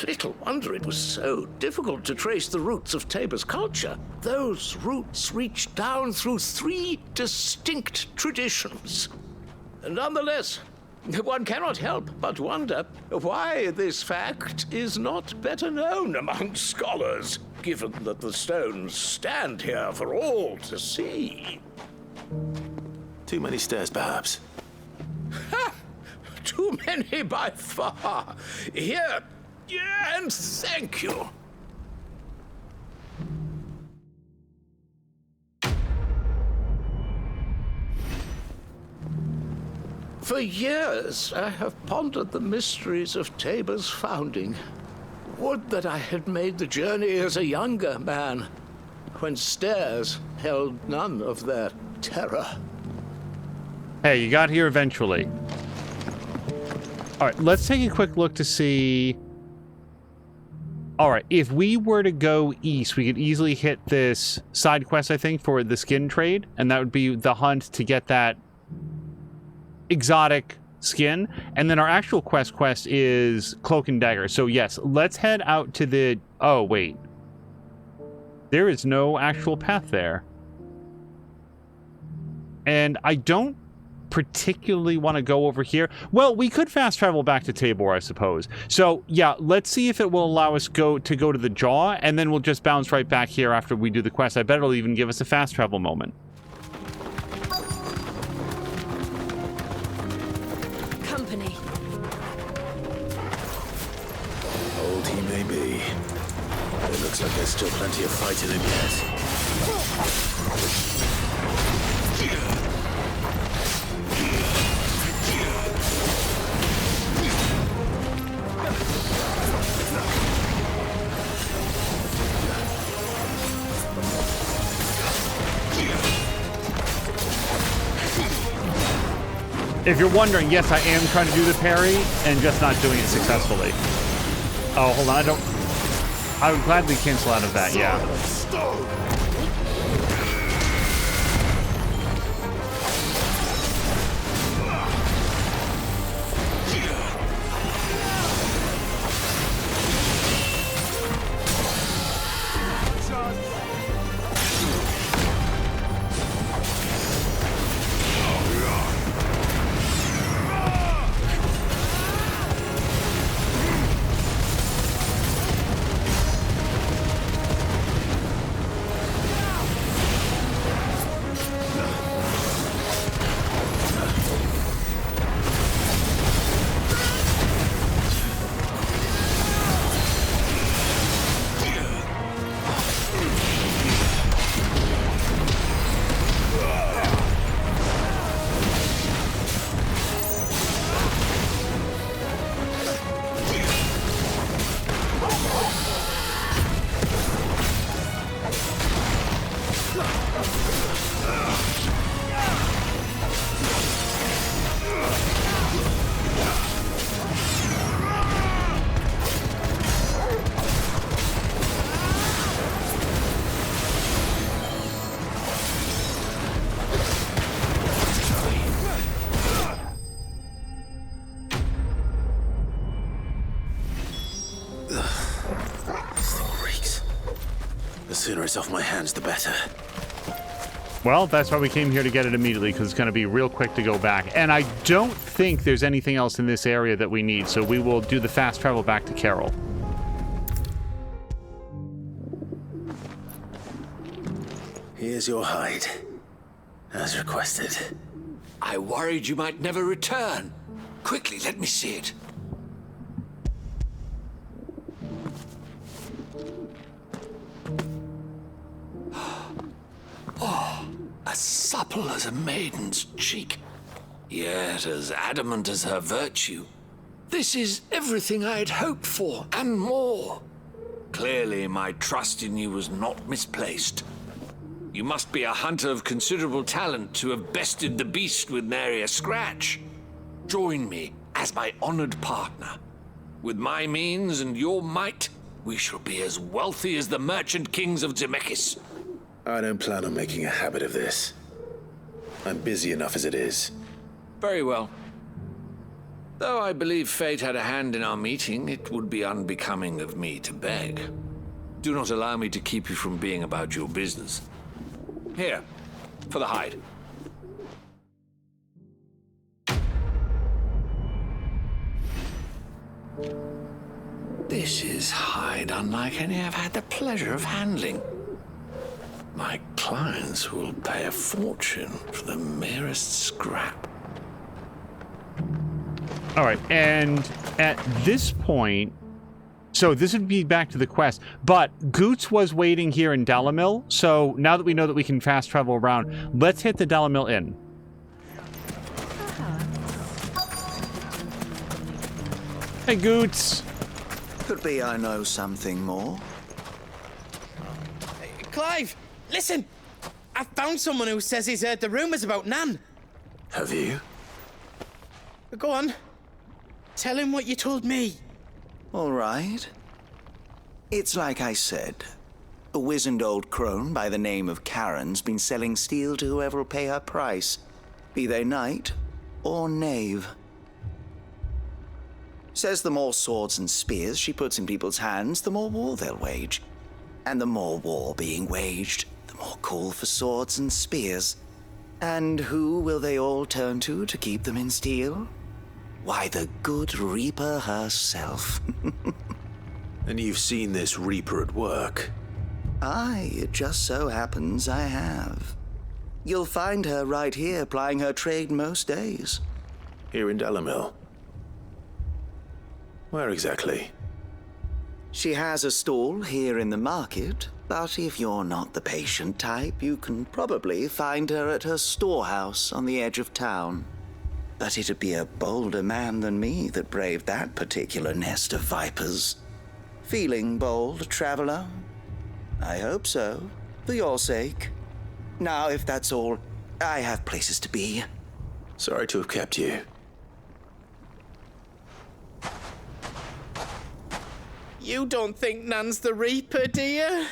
Little wonder it was so difficult to trace the roots of Tabor's culture. Those roots reach down through 3 distinct traditions. Nonetheless, one cannot help but wonder why this fact is not better known among scholars, given that the stones stand here for all to see. Too many stairs, perhaps. Ha! Too many by far. Here, and thank you. For years, I have pondered the mysteries of Tabor's founding. Would that I had made the journey as a younger man, when stairs held none of their terror. Hey, you got here eventually. All right, let's take a quick look to see... All right, if we were to go east, we could easily hit this side quest, I think, for the skin trade, and that would be the hunt to get that exotic skin, and then our actual quest is Cloak and Dagger. So yes, let's head out to the... Oh, wait. There is no actual path there. And I don't particularly want to go over here. Well, we could fast travel back to Tabor, I suppose. So yeah, let's see if it will allow us to go to the Jaw, and then we'll just bounce right back here after we do the quest. I bet it'll even give us a fast travel moment. Company. Old he may be. It looks like there's still plenty of fight in him yet. If you're wondering, yes, I am trying to do the parry and just not doing it successfully. Oh, hold on, I would gladly cancel out of that, yeah. The sooner it's off my hands, the better. Well, that's why we came here to get it immediately, because it's going to be real quick to go back. And I don't think there's anything else in this area that we need, so we will do the fast travel back to Carol. Here's your hide, as requested. I worried you might never return. Quickly, let me see it. Oh, as supple as a maiden's cheek, yet as adamant as her virtue. This is everything I had hoped for, and more. Clearly, my trust in you was not misplaced. You must be a hunter of considerable talent to have bested the beast with nary a scratch. Join me as my honored partner. With my means and your might, we shall be as wealthy as the merchant kings of Zemeckis. I don't plan on making a habit of this. I'm busy enough as it is. Very well. Though I believe fate had a hand in our meeting, it would be unbecoming of me to beg. Do not allow me to keep you from being about your business. Here, for the hide. This is hide unlike any I've had the pleasure of handling. My clients will pay a fortune for the merest scrap. All right, and at this point, so this would be back to the quest, but Goots was waiting here in Dalamil, so now that we know that we can fast travel around, let's hit the Dalamil Inn. Hey, Goots. Could be I know something more. Clive, listen! I found someone who says he's heard the rumors about Nan. Have you? Go on. Tell him what you told me. All right. It's like I said. A wizened old crone by the name of Karen's been selling steel to whoever will pay her price, be they knight or knave. Says the more swords and spears she puts in people's hands, the more war they'll wage. And the more war being waged, the more call for swords and spears. And who will they all turn to keep them in steel? Why, the good Reaper herself. And you've seen this Reaper at work? Aye, it just so happens I have. You'll find her right here plying her trade most days. Here in Dalamil? Where exactly? She has a stall here in the market, but if you're not the patient type, you can probably find her at her storehouse on the edge of town. But it'd be a bolder man than me that braved that particular nest of vipers. Feeling bold, traveler? I hope so, for your sake. Now, if that's all, I have places to be. Sorry to have kept you. You don't think Nan's the Reaper, do you?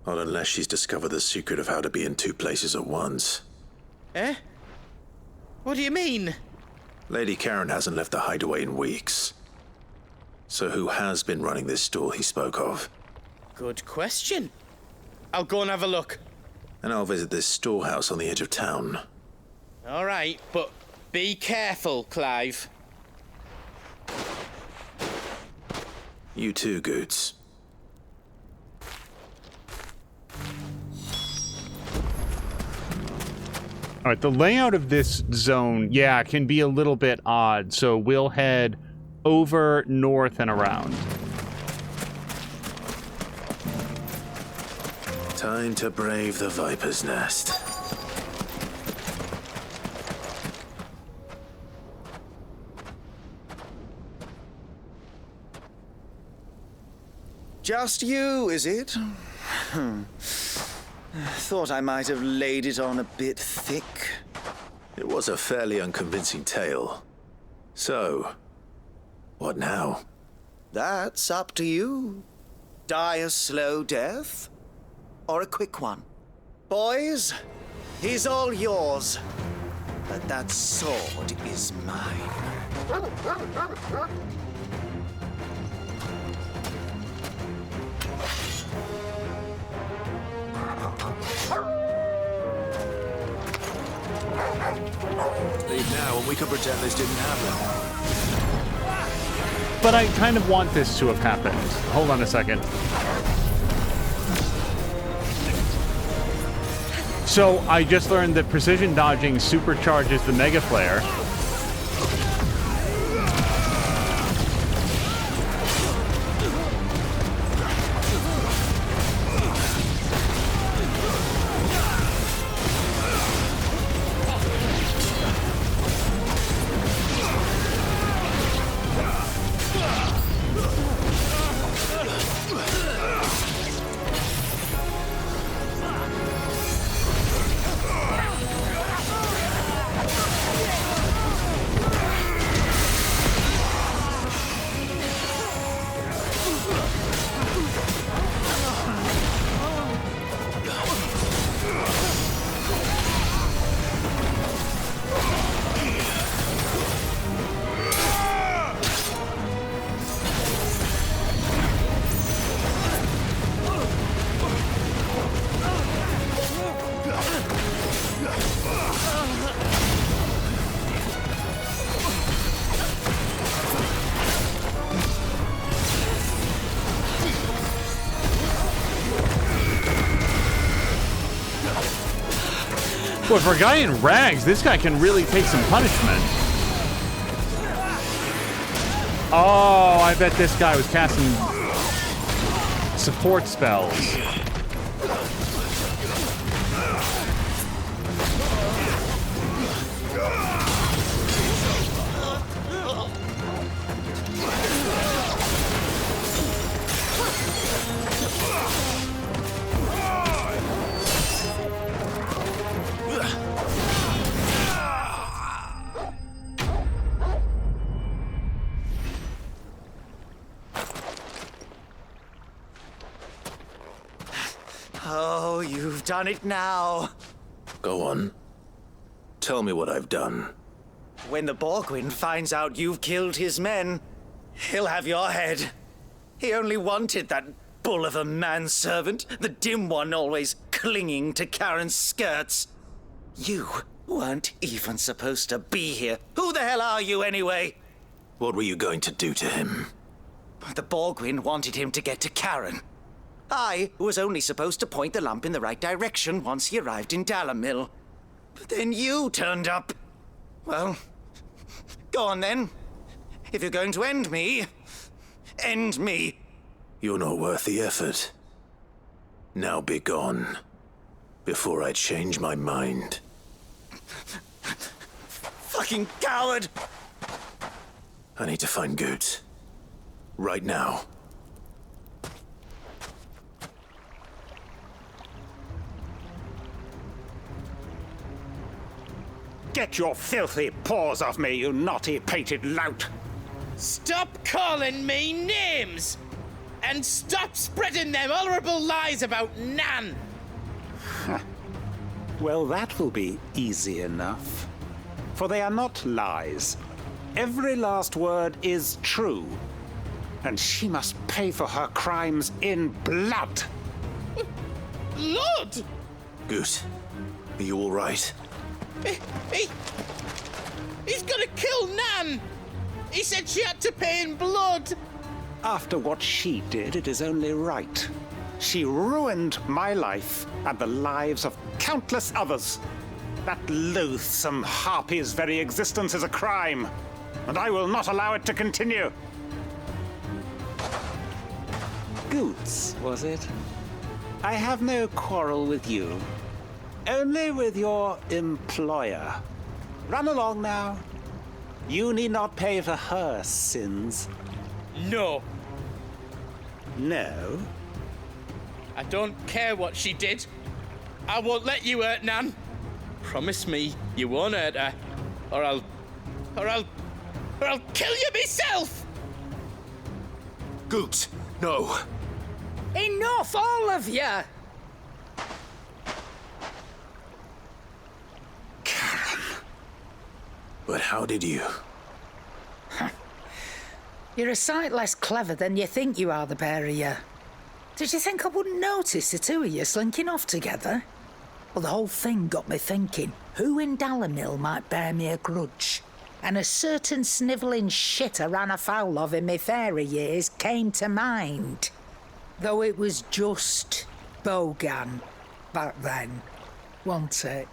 Not unless she's discovered the secret of how to be in two places at once. Eh? What do you mean? Lady Karen hasn't left the Hideaway in weeks. So who has been running this stall he spoke of? Good question. I'll go and have a look. And I'll visit this storehouse on the edge of town. All right, but be careful, Clive. You too, Goots. All right, the layout of this zone, yeah, can be a little bit odd. So we'll head over, north, and around. Time to brave the Viper's Nest. Just you, is it? Thought I might have laid it on a bit thick. It was a fairly unconvincing tale. So, what now? That's up to you. Die a slow death, or a quick one. Boys, he's all yours. But that sword is mine. Leave now and we can pretend this didn't happen. But I kind of want this to have happened. Hold on a second. So I just learned that precision dodging supercharges the Mega Flare. Boy, for a guy in rags, this guy can really take some punishment. Oh, I bet this guy was casting support spells. Oh, you've done it now. Go on. Tell me what I've done. When the Borgwyn finds out you've killed his men, he'll have your head. He only wanted that bull of a manservant, the dim one always clinging to Karen's skirts. You weren't even supposed to be here. Who the hell are you anyway? What were you going to do to him? The Borgwyn wanted him to get to Karen. I was only supposed to point the lamp in the right direction once he arrived in Dalamil. But then you turned up. Well, go on then. If you're going to end me, end me. You're not worth the effort. Now be gone, before I change my mind. Fucking coward! I need to find Goots. Right now. Get your filthy paws off me, you naughty painted lout! Stop calling me names! And stop spreading them horrible lies about Nan! Well, that will be easy enough. For they are not lies. Every last word is true. And she must pay for her crimes in blood. Blood? Goose, are you all right? He's gonna kill Nan! He said she had to pay in blood! After what she did, it is only right. She ruined my life and the lives of countless others. That loathsome harpy's very existence is a crime, and I will not allow it to continue. Goots, was it? I have no quarrel with you. Only with your employer. Run along now. You need not pay for her sins. No. No? I don't care what she did. I won't let you hurt Nan. Promise me you won't hurt her, or I'll kill you myself! Goots, no. Enough, all of you! But how did you? You're a sight less clever than you think you are, the pair of you. Did you think I wouldn't notice the two of you slinking off together? Well, the whole thing got me thinking, who in Dalamil might bear me a grudge? And a certain snivelling shit I ran afoul of in my fairy years came to mind. Though it was just Bogan back then, wasn't it?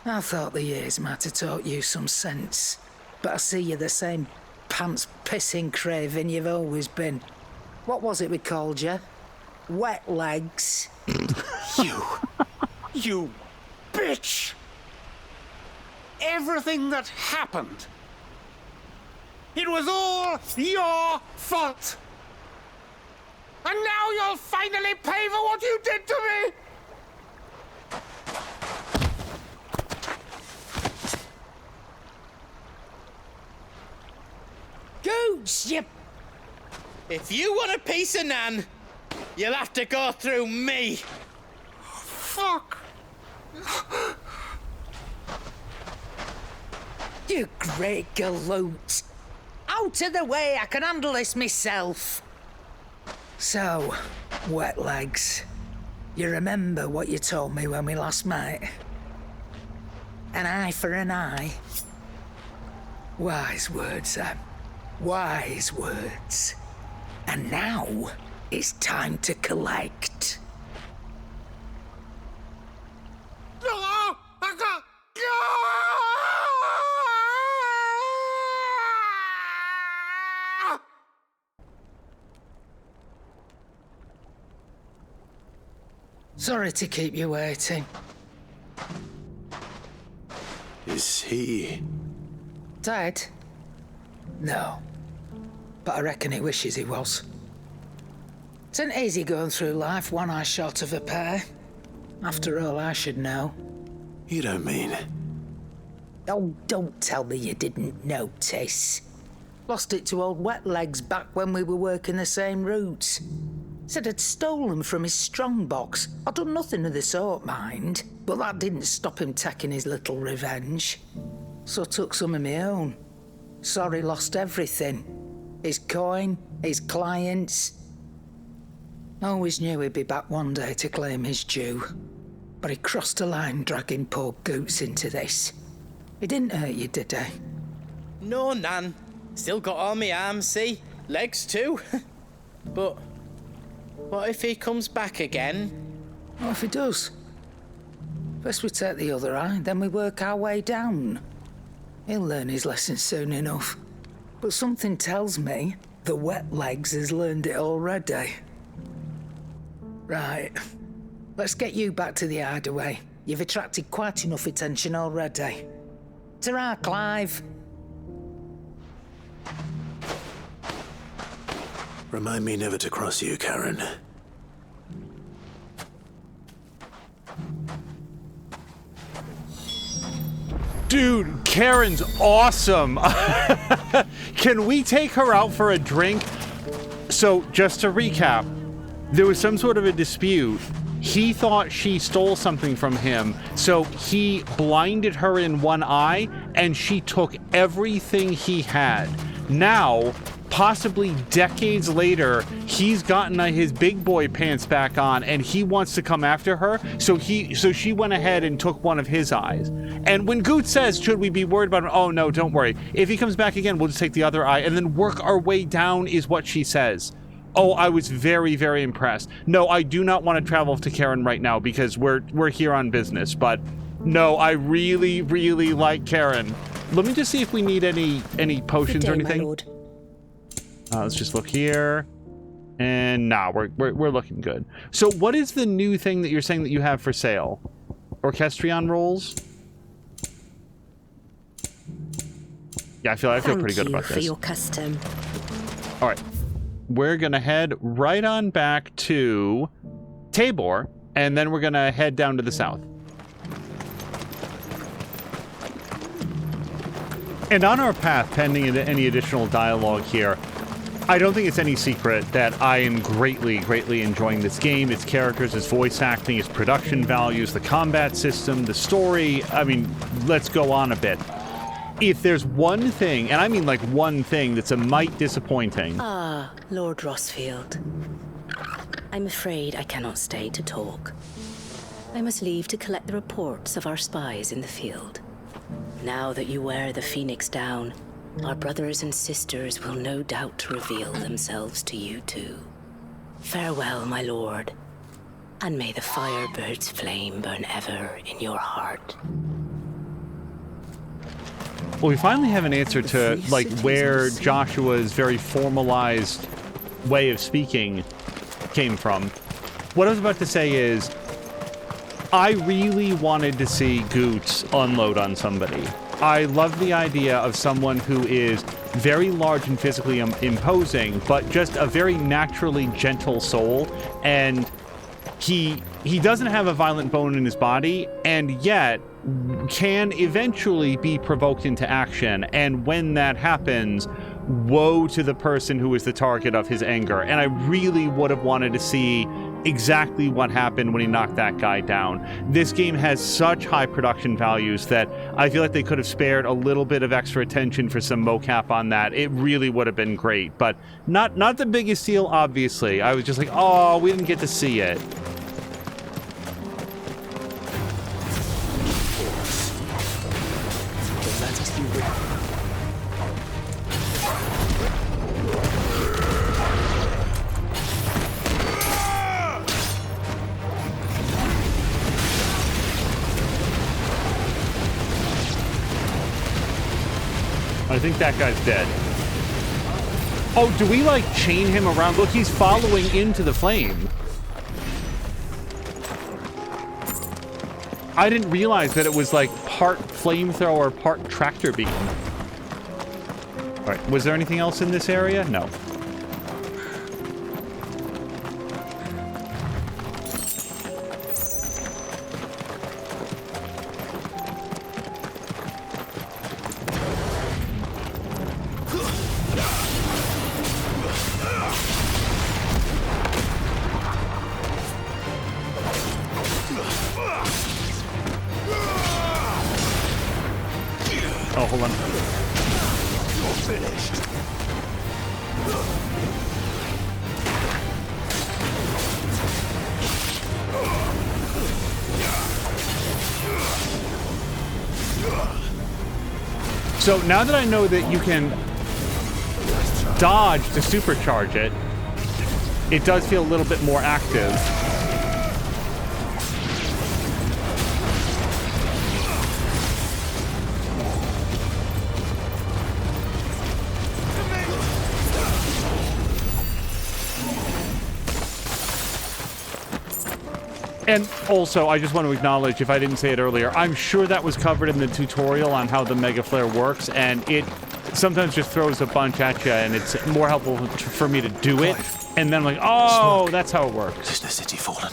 I thought the years might have taught you some sense, but I see you're the same pants-pissing craven you've always been. What was it we called you? Wet legs. You bitch! Everything that happened, it was all your fault! And now you'll finally pay for what you did to me! Goots, you... If you want a piece of Nan, you'll have to go through me. Fuck! You great galoot. Out of the way, I can handle this myself. So, wet legs, you remember what you told me when we last met? An eye for an eye. Wise words, Sam. Wise words. And now, it's time to collect. Sorry to keep you waiting. Is he... dead? No. But I reckon he wishes he was. It ain't easy going through life one eye short of a pair. After all, I should know. You don't mean... Oh, don't tell me you didn't notice. Lost it to old Wet Legs back when we were working the same routes. Said I'd stolen from his strongbox. I'd done nothing of the sort, mind. But that didn't stop him taking his little revenge. So I took some of my own. Sorry, lost everything. His coin, his clients. Always knew he'd be back one day to claim his due. But he crossed a line dragging poor Goots into this. He didn't hurt you, did he? No, Nan. Still got all my arms, see? Legs too. But what if he comes back again? What if he does? First we take the other eye, then we work our way down. He'll learn his lesson soon enough. But something tells me the Wet Legs has learned it already. Right. Let's get you back to the Hideaway. You've attracted quite enough attention already. Ta-ra, Clive. Remind me never to cross you, Karen. Dude, Karen's awesome. Can we take her out for a drink? So, just to recap, there was some sort of a dispute. He thought she stole something from him, so he blinded her in one eye, and she took everything he had. Now, possibly decades later, he's gotten his big boy pants back on, and he wants to come after her, so she went ahead and took one of his eyes. And when Goot says, should we be worried about him? Oh, no, don't worry. If he comes back again, we'll just take the other eye, and then work our way down is what she says. Oh, I was very, very impressed. No, I do not want to travel to Karen right now because we're here on business, but no, I really, really like Karen. Let me just see if we need any potions or anything. My lord. Let's just look here. And nah, we're looking good. So what is the new thing that you're saying that you have for sale? Orchestrion rolls? Yeah, I feel pretty good about this. Thank you for your custom. All right. We're going to head right on back to Tabor, and then we're going to head down to the south. And on our path, pending any additional dialogue here, I don't think it's any secret that I am greatly, greatly enjoying this game. Its characters, its voice acting, its production values, the combat system, the story. I mean, let's go on a bit. If there's one thing, and I mean like one thing, that's a mite disappointing. Ah, Lord Rosfield. I'm afraid I cannot stay to talk. I must leave to collect the reports of our spies in the field. Now that you wear the Phoenix down, our brothers and sisters will no doubt reveal themselves to you too. Farewell, my lord, and may the Firebird's flame burn ever in your heart. Well, we finally have an answer to, like, where Joshua's very formalized way of speaking came from. What I was about to say is, I really wanted to see Goots unload on somebody. I love the idea of someone who is very large and physically imposing, but just a very naturally gentle soul, and he doesn't have a violent bone in his body, and yet can eventually be provoked into action, and when that happens, woe to the person who is the target of his anger. And I really would have wanted to see exactly what happened when he knocked that guy down. This game has such high production values that I feel like they could have spared a little bit of extra attention for some mocap on that. It really would have been great, but not the biggest deal, obviously. I was just like, oh, we didn't get to see it. I think that guy's dead. Oh, do we, like, chain him around? Look, he's following into the flame. I didn't realize that it was, like, part flamethrower, part tractor beam. All right, was there anything else in this area? No. Oh, hold on. You're finished. So now that I know that you can dodge to supercharge it, it does feel a little bit more active. And also, I just want to acknowledge, if I didn't say it earlier, I'm sure that was covered in the tutorial on how the Mega Flare works, and it sometimes just throws a bunch at you, and it's more helpful for me to do it. And then I'm like, oh, that's how it works. Is the city fallen?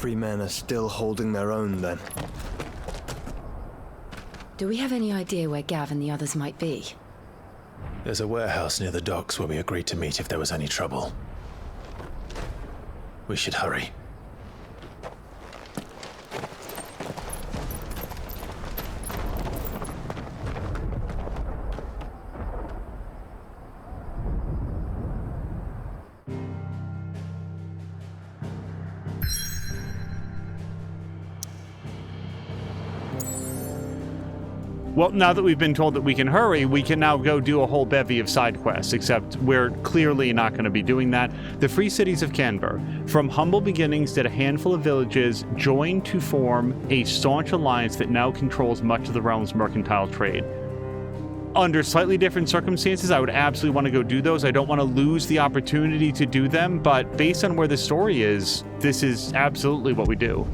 free men are still holding their own, then. Do we have any idea where Gav and the others might be? There's a warehouse near the docks where we agreed to meet if there was any trouble. We should hurry. Well, now that we've been told that we can hurry, we can now go do a whole bevy of side quests, except we're clearly not going to be doing that. The Free Cities of Kanver. From humble beginnings did a handful of villages join to form a staunch alliance that now controls much of the realm's mercantile trade. Under slightly different circumstances, I would absolutely want to go do those. I don't want to lose the opportunity to do them, but based on where the story is, this is absolutely what we do.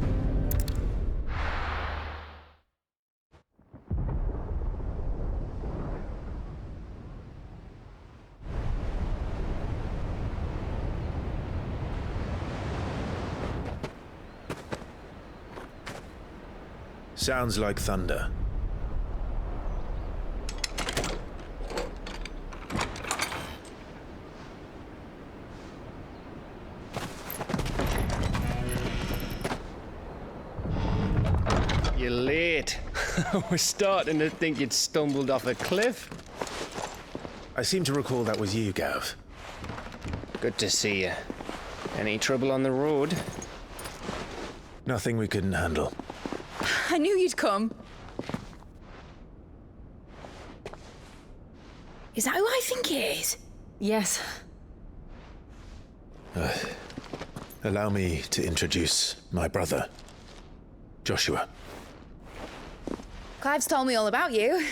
Sounds like thunder. You're late. We're starting to think you'd stumbled off a cliff. I seem to recall that was you, Gav. Good to see you. Any trouble on the road? Nothing we couldn't handle. I knew you'd come. Is that who I think it is? Yes. Allow me to introduce my brother, Joshua. Clive's told me all about you.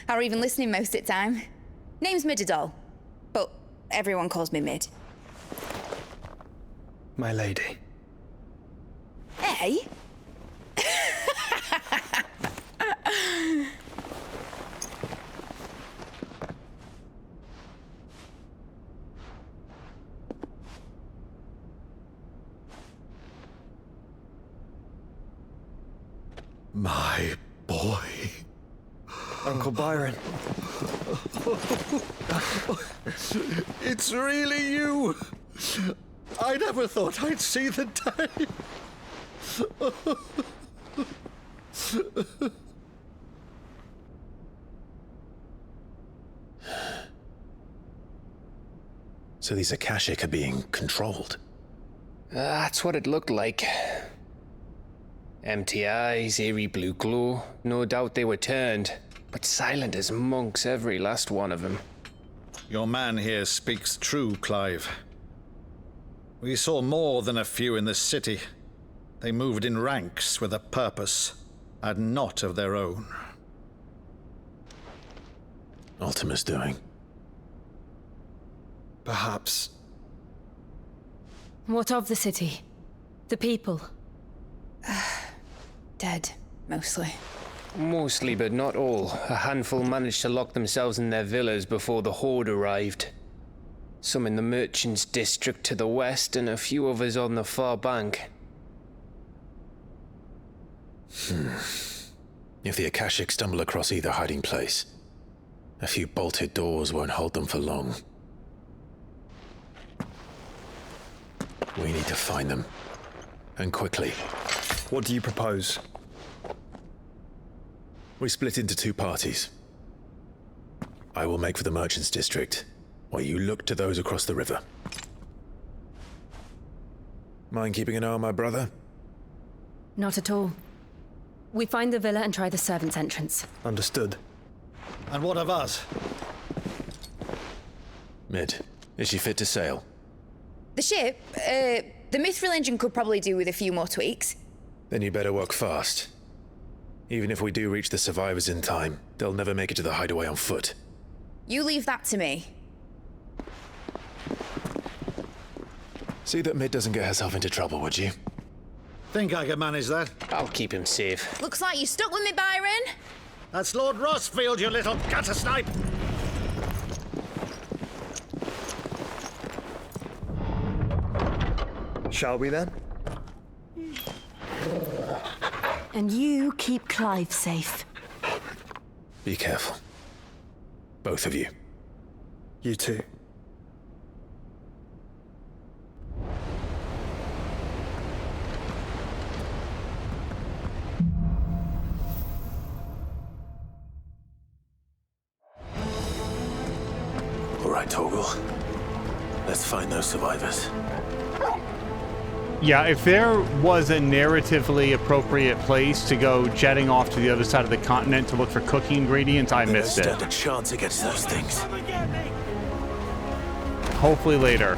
Or even listening most of the time. Name's Midadol, but everyone calls me Mid. My lady. Hey? My boy. Uncle Byron. It's really you. I never thought I'd see the day. So these Akashic are being controlled? That's what it looked like. Empty eyes, eerie blue glow. No doubt they were turned, but silent as monks, every last one of them. Your man here speaks true, Clive. We saw more than a few in this city. They moved in ranks with a purpose, and not of their own. Ultima's doing. Perhaps. What of the city? The people? Dead, mostly. Mostly, but not all. A handful managed to lock themselves in their villas before the Horde arrived. Some in the Merchants' District to the west, and a few others on the far bank. If the Akashic stumble across either hiding place, a few bolted doors won't hold them for long. We need to find them. And quickly. What do you propose? We split into two parties. I will make for the Merchants' District, while you look to those across the river. Mind keeping an eye on my brother? Not at all. We find the villa and try the servants' entrance. Understood. And what of us? Mid, is she fit to sail? The ship, the Mithril engine could probably do with a few more tweaks. Then you better work fast. Even if we do reach the survivors in time, they'll never make it to the Hideaway on foot. You leave that to me. See that Mid doesn't get herself into trouble, would you? Think I can manage that? I'll keep him safe. Looks like you stuck with me, Byron. That's Lord Rossfield, you little gutter snipe! Shall we then? And you keep Clive safe. Be careful. Both of you. You too. All right, Torgal. Let's find those survivors. Yeah, if there was a narratively appropriate place to go jetting off to the other side of the continent to look for cooking ingredients, I missed it. There's not a chance against those things. Hopefully later.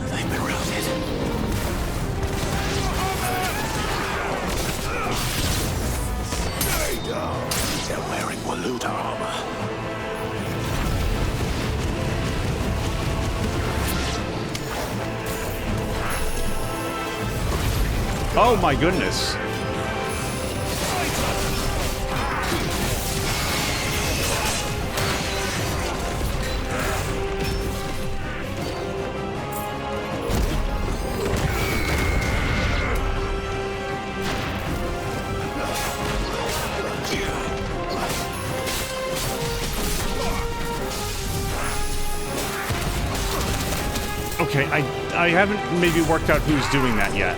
They've been routed. They're wearing Waluda armor. Oh my goodness. Okay, I haven't maybe worked out who's doing that yet.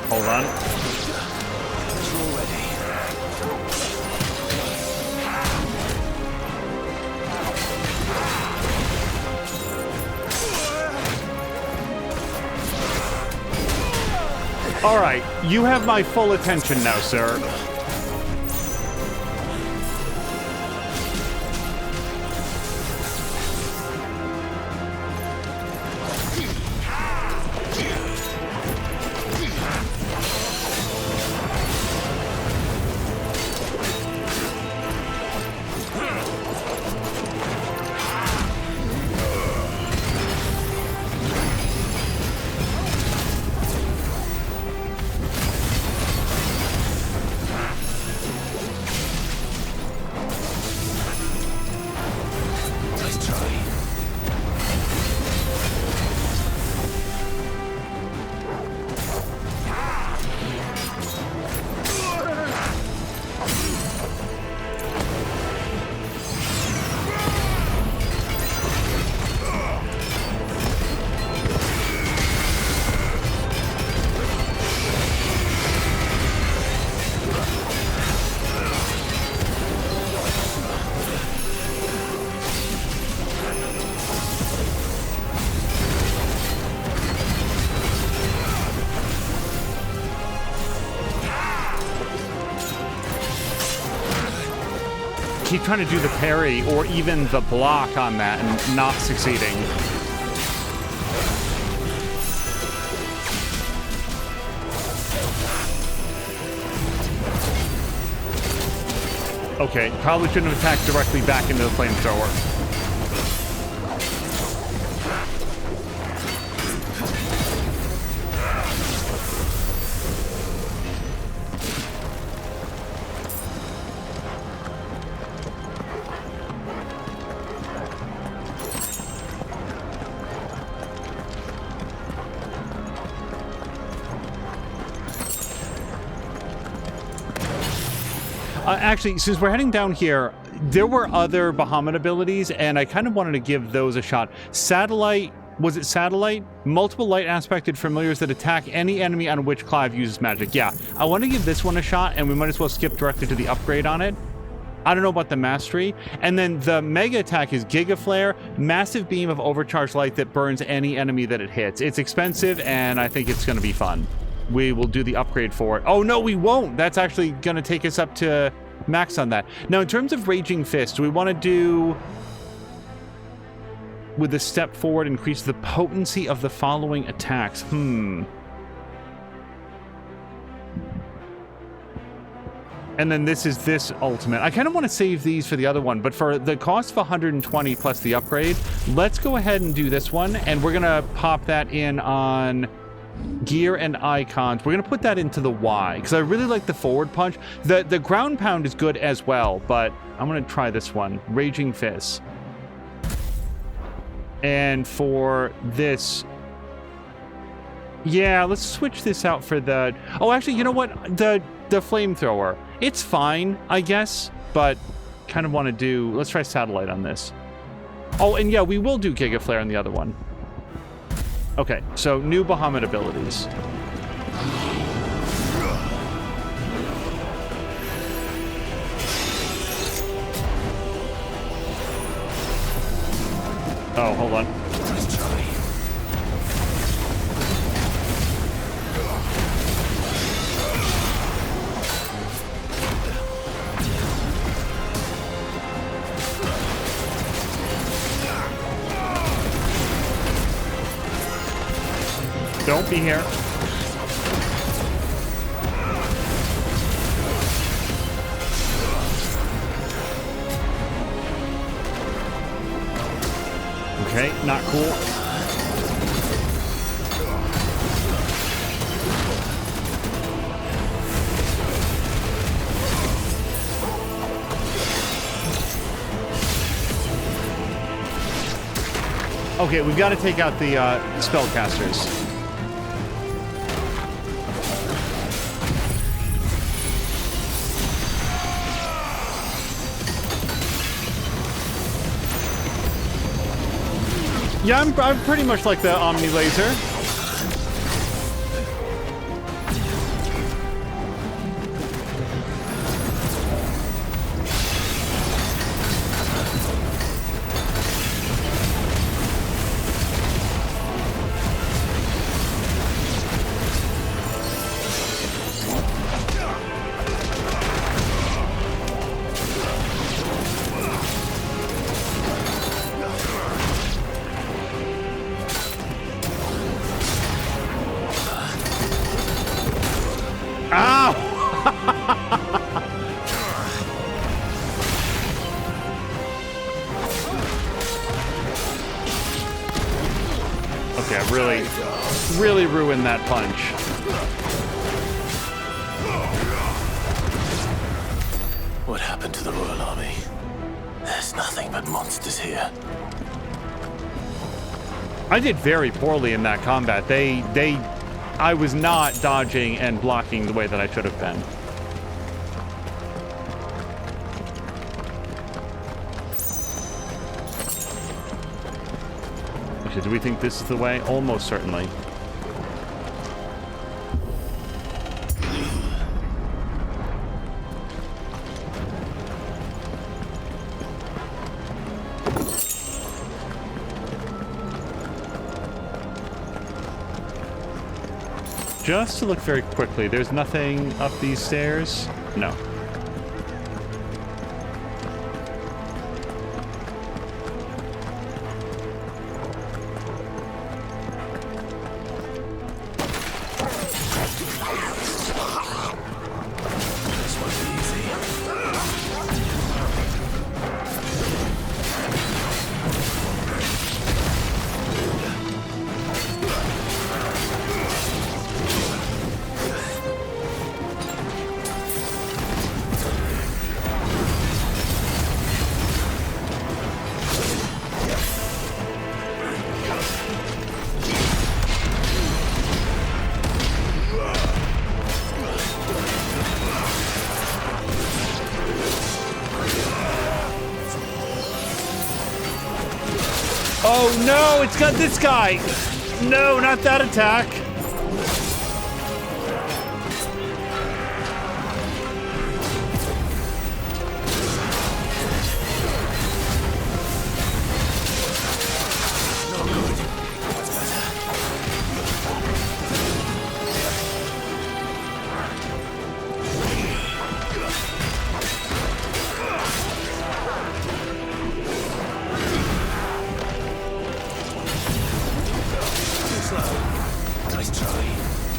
Hold on. All right, you have my full attention now, sir. Keep trying to do the parry or even the block on that and not succeeding. Okay, probably shouldn't have attacked directly back into the flamethrower. Actually, since we're heading down here, there were other Bahamut abilities, and I kind of wanted to give those a shot. Satellite, was it Satellite? Multiple light-aspected familiars that attack any enemy on which Clive uses magic. Yeah, I want to give this one a shot, and we might as well skip directly to the upgrade on it. I don't know about the mastery. And then the mega attack is Giga Flare, massive beam of overcharged light that burns any enemy that it hits. It's expensive, and I think it's going to be fun. We will do the upgrade for it. Oh, no, we won't. That's actually going to take us up to max on that. Now, in terms of Raging Fist, do we want to do with a step forward, increase the potency of the following attacks? And then this is this ultimate. I kind of want to save these for the other one, but for the cost of 120 plus the upgrade, let's go ahead and do this one, and we're going to pop that in on gear and icons. We're going to put that into the Y, because I really like the forward punch. The ground pound is good as well, but I'm going to try this one. Raging Fist. And for this... Yeah, let's switch this out for the... Oh, actually, you know what? The flamethrower. It's fine, I guess, but kind of want to do... Let's try Satellite on this. Oh, and yeah, we will do Giga Flare on the other one. Okay, so new Bahamut abilities. Oh, hold on. Don't be here. Okay, not cool. Okay, we've got to take out the spellcasters. Yeah, I'm pretty much like the Omni Laser. Okay, I really ruined that punch. What happened to the Royal Army? There's nothing but monsters here. I did very poorly in that combat. I was not dodging and blocking the way that I should have been. Okay, do we think this is the way? Almost certainly. Just to look very quickly, there's nothing up these stairs? No. Oh no, it's got this guy! No, not that attack! Nice try.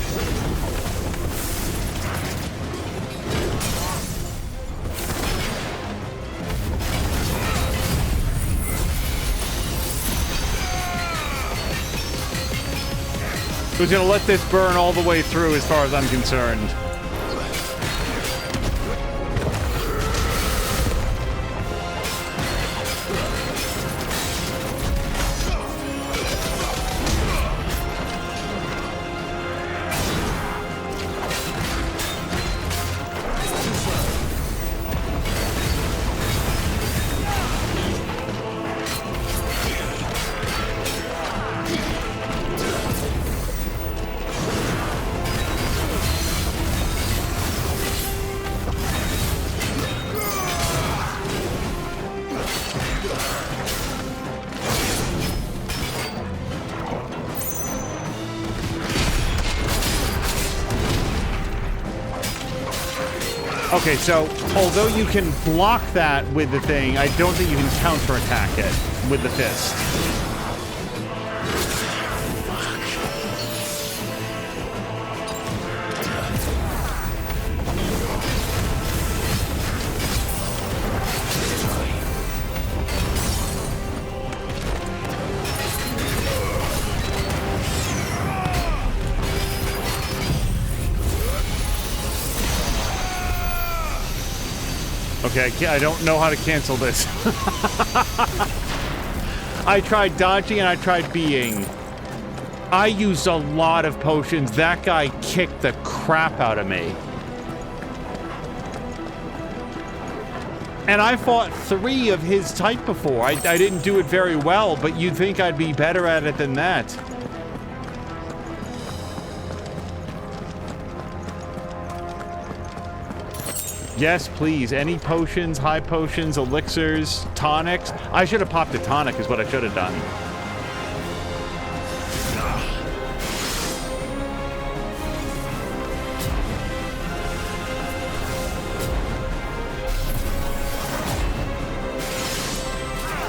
Who's gonna let this burn all the way through as far as I'm concerned. Okay, so although you can block that with the thing, I don't think you can counterattack it with the fist. Okay, I don't know how to cancel this. I tried dodging and I tried being. I used a lot of potions. That guy kicked the crap out of me. And I fought 3 of his type before. I didn't do it very well, but you'd think I'd be better at it than that. Yes, please. Any potions, high potions, elixirs, tonics. I should have popped a tonic is what I should have done.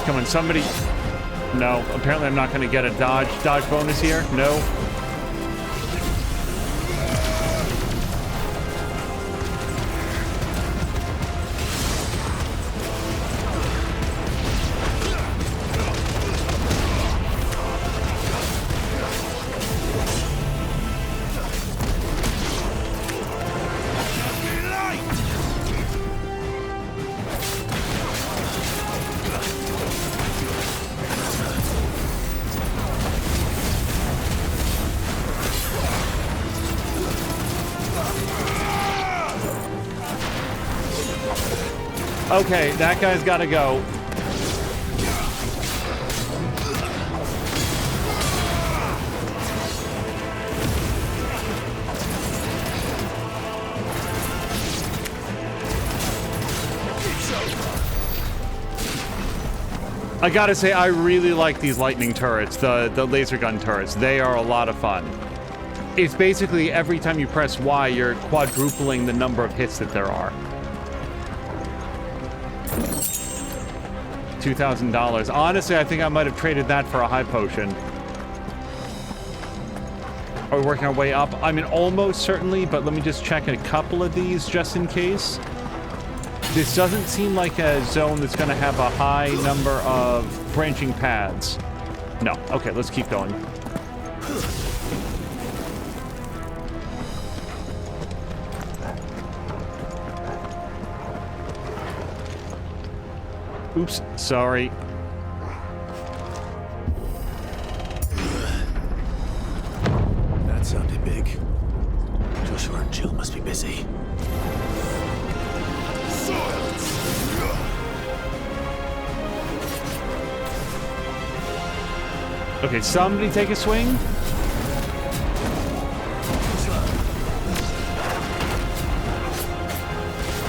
Come on, somebody. No, apparently I'm not going to get a dodge bonus here. No. Okay, that guy's got to go. I gotta say, I really like these lightning turrets, the laser gun turrets. They are a lot of fun. It's basically every time you press Y, you're quadrupling the number of hits that there are. $2,000. Honestly, I think I might have traded that for a high potion. Are we working our way up? I mean, almost certainly, but let me just check a couple of these just in case. This doesn't seem like a zone that's going to have a high number of branching paths. No. Okay, let's keep going. Oops, sorry. That sounded big. Joshua and Jill must be busy. Okay, somebody take a swing.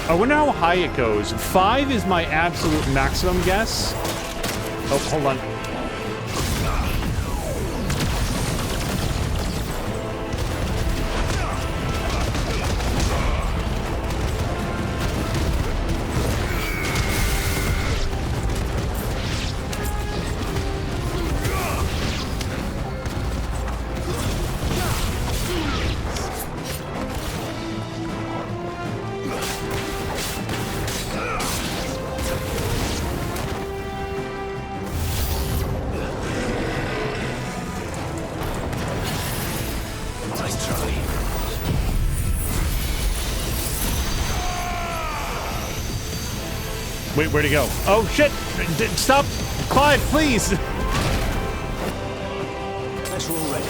I wonder how high it goes. 5 is my absolute maximum guess. Oh, hold on. Wait, where'd he go? Oh, shit! Stop! Clive, please! Guess we're all ready.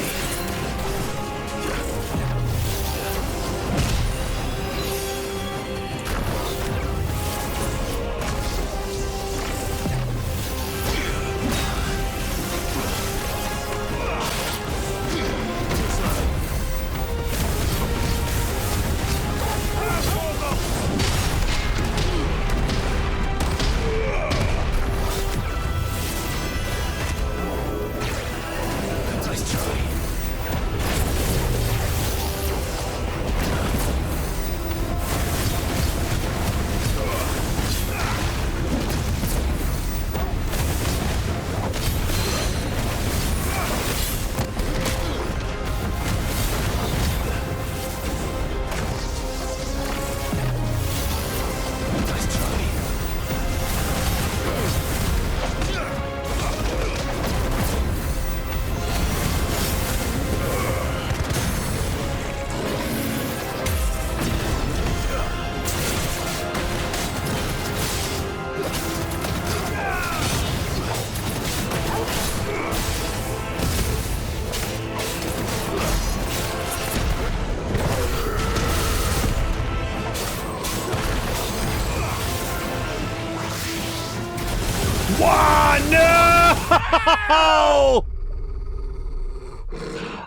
No!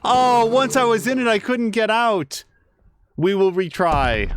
Oh, once I was in it, I couldn't get out. We will retry.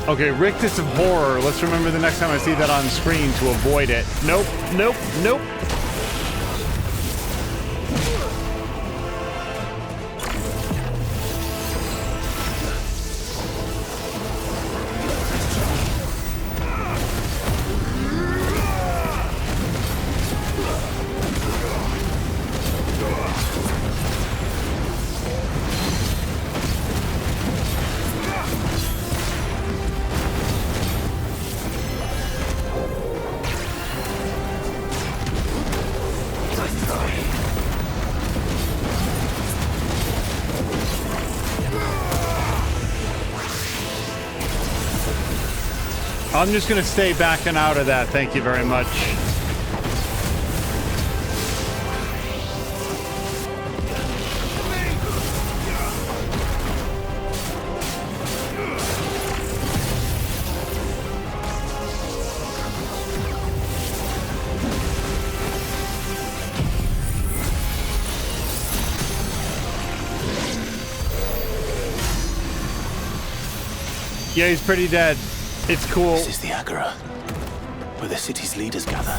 Okay, Rictus of Horror. Let's remember the next time I see that on screen to avoid it. Nope, nope, nope. I'm just going to stay backing out of that. Thank you very much. Yeah, he's pretty dead. It's cool. This is the Agora, where the city's leaders gather.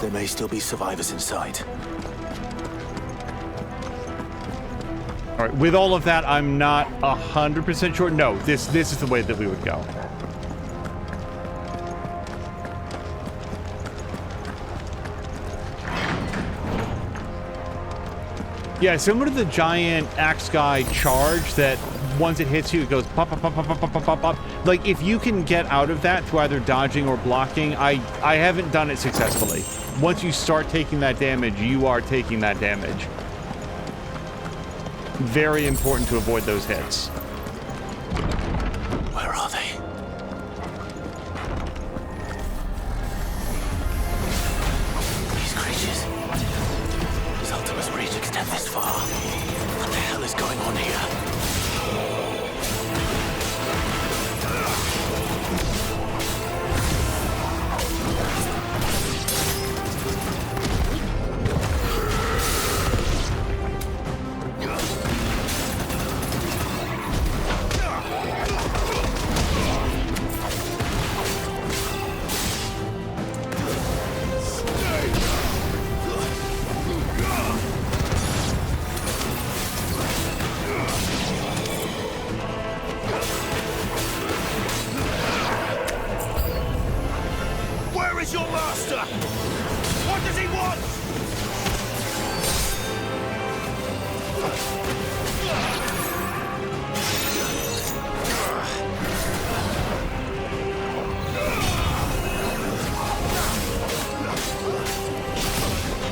There may still be survivors inside. All right, with all of that, I'm not 100% sure. No, this is the way that we would go. Yeah, similar to the giant axe guy charge that once it hits you, it goes pop, pop, pop, pop, pop, pop, pop, pop. Like, if you can get out of that through either dodging or blocking, I haven't done it successfully. once you start taking that damage, you are taking that damage. Very important to avoid those hits. Where are they? These creatures. Does Ultima's reach extend this far? What the hell is going on here?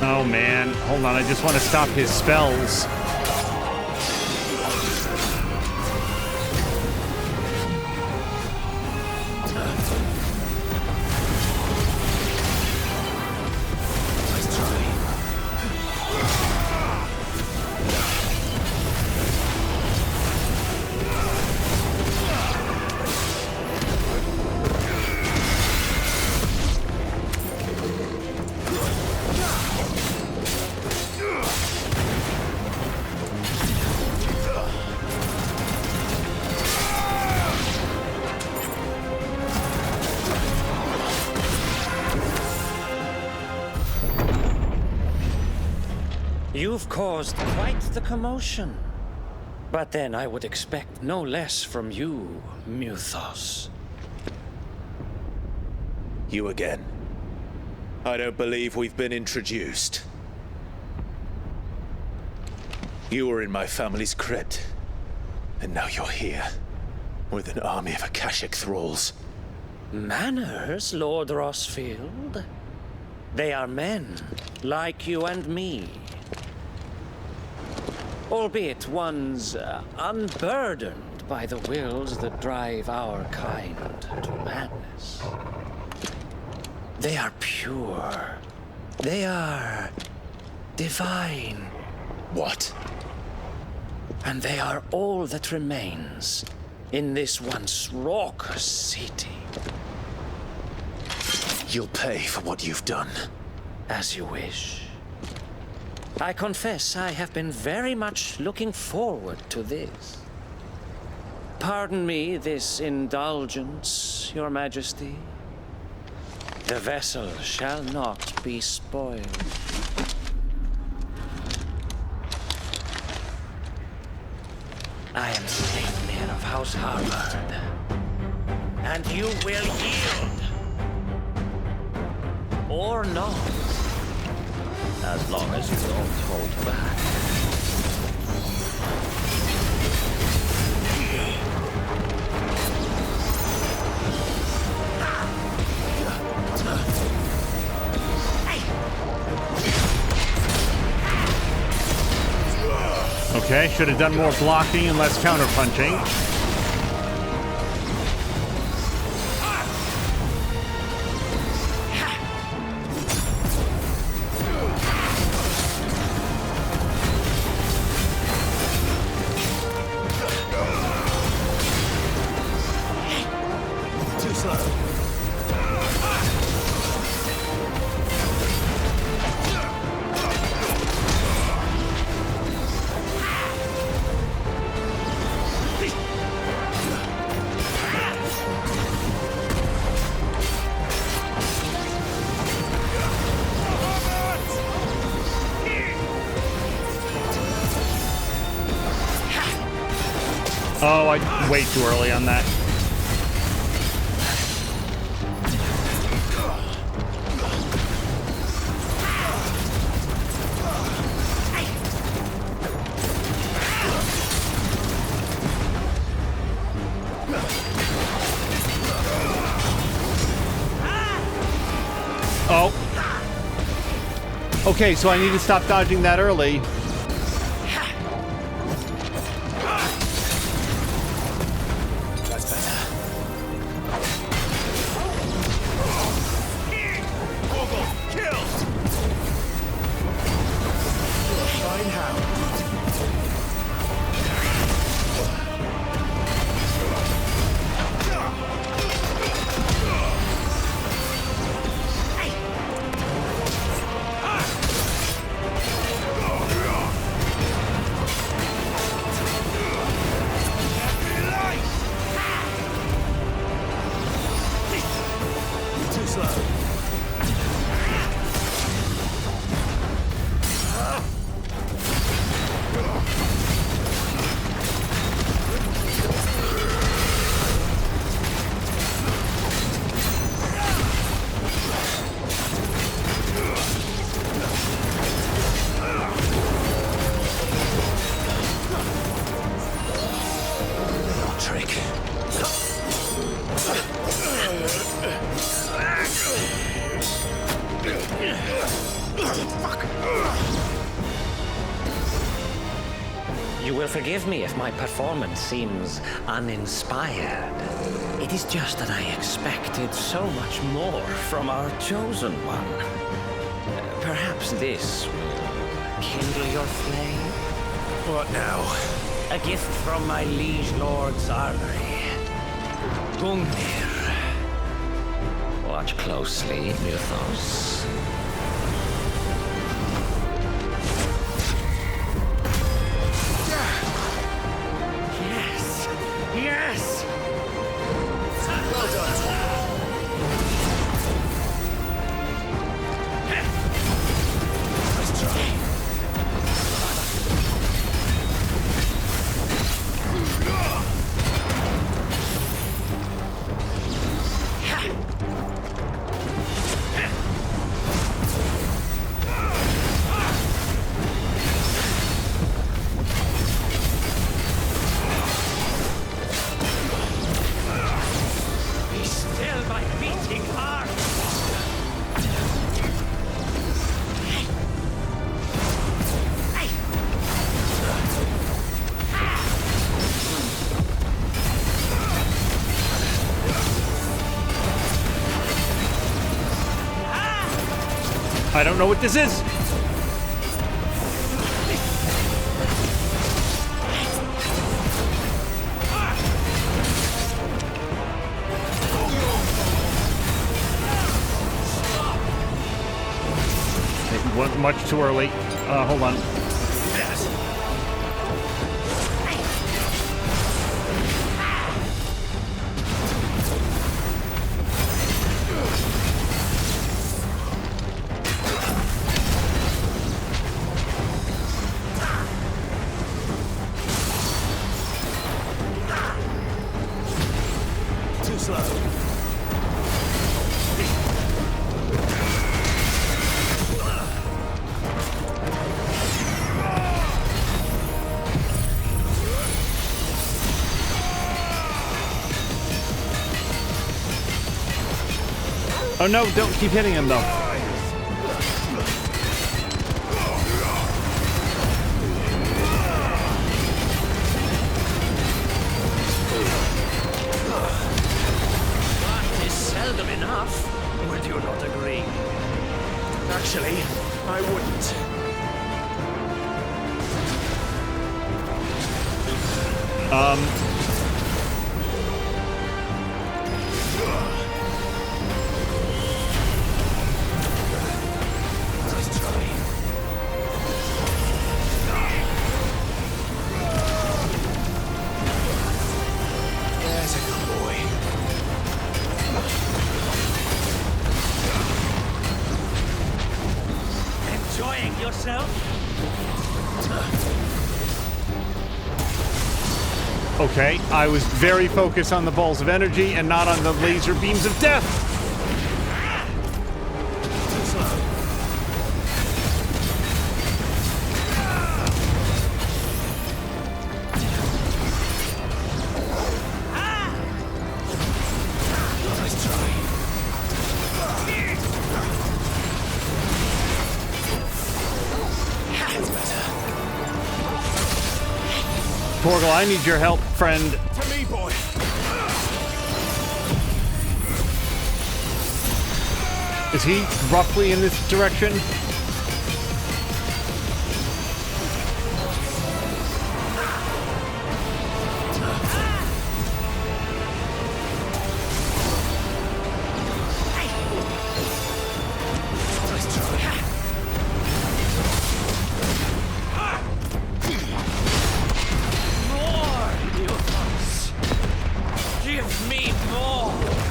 Oh man, hold on, I just want to stop his spells. You've caused quite the commotion. But then I would expect no less from you, Muthos. You again. I don't believe we've been introduced. You were in my family's crypt, and now you're here, with an army of Akashic thralls. Manners, Lord Rosfield? They are men, like you and me. Albeit ones unburdened by the wills that drive our kind to madness. They are pure. They are divine. What? And they are all that remains in this once raucous city. You'll pay for what you've done. As you wish. I confess I have been very much looking forward to this. Pardon me this indulgence, Your Majesty. The vessel shall not be spoiled. I am Sleipnir of House Harvard, and you will yield. Or not. As long as you don't hold back. Okay, should have done more blocking and less counterpunching. Oh, I way too early on that. Oh. Okay, so I need to stop dodging that early. That's better. Kill! Fine how. You will forgive me if my performance seems uninspired. It is just that I expected so much more from our chosen one. Perhaps this will kindle your flame? What now? A gift from my liege lord's armory. Gungnir. Watch closely, Mythos. Yes! Well done. Nice try. I don't know what this is. It went much too early. Hold on. Oh no, don't keep hitting him though. That is seldom enough. Would you not agree? Actually, I wouldn't. Okay, I was very focused on the balls of energy and not on the laser beams of death. Torgal, I need your help, friend. To me, boy. Is he roughly in this direction?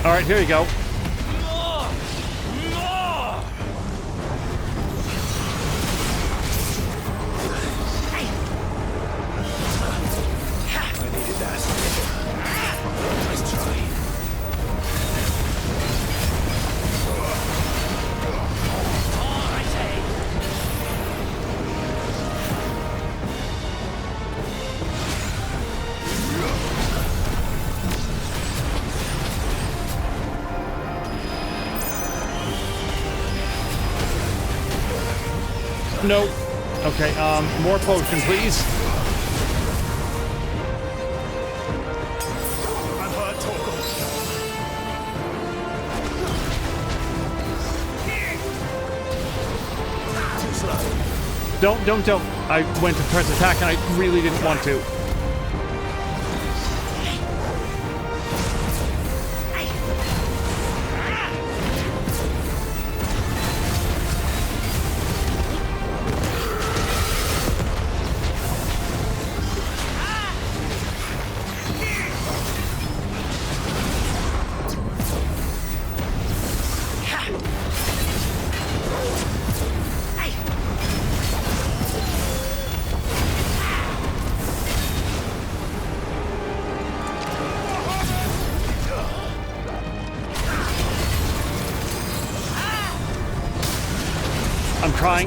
All right, here you go. Nope. Okay, more potion, please. I'm hurt, Torgal. Too slow. Don't. I went to press attack and I really didn't want to. I'm trying.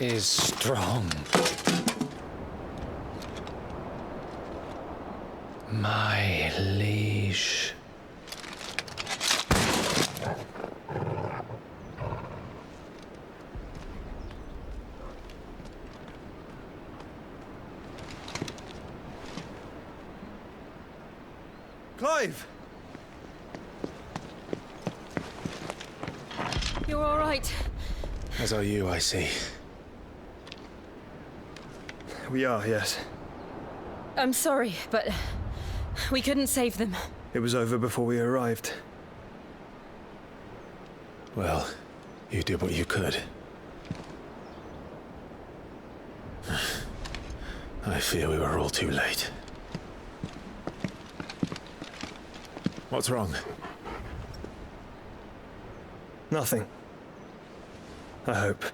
Is strong. My liege. Clive! You're all right. As are you, I see. We are, yes. I'm sorry, but we couldn't save them. It was over before we arrived. Well, you did what you could. I fear we were all too late. What's wrong? Nothing. I hope.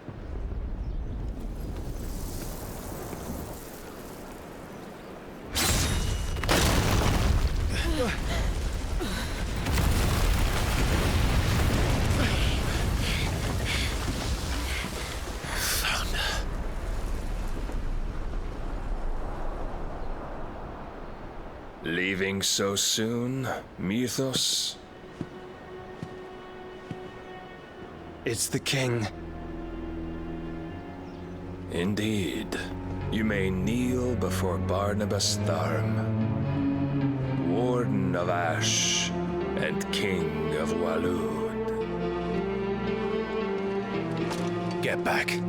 Leaving so soon, Mythos? It's the king. Indeed. You may kneel before Barnabas Tharm, Warden of Ash and King of Waloed. Get back.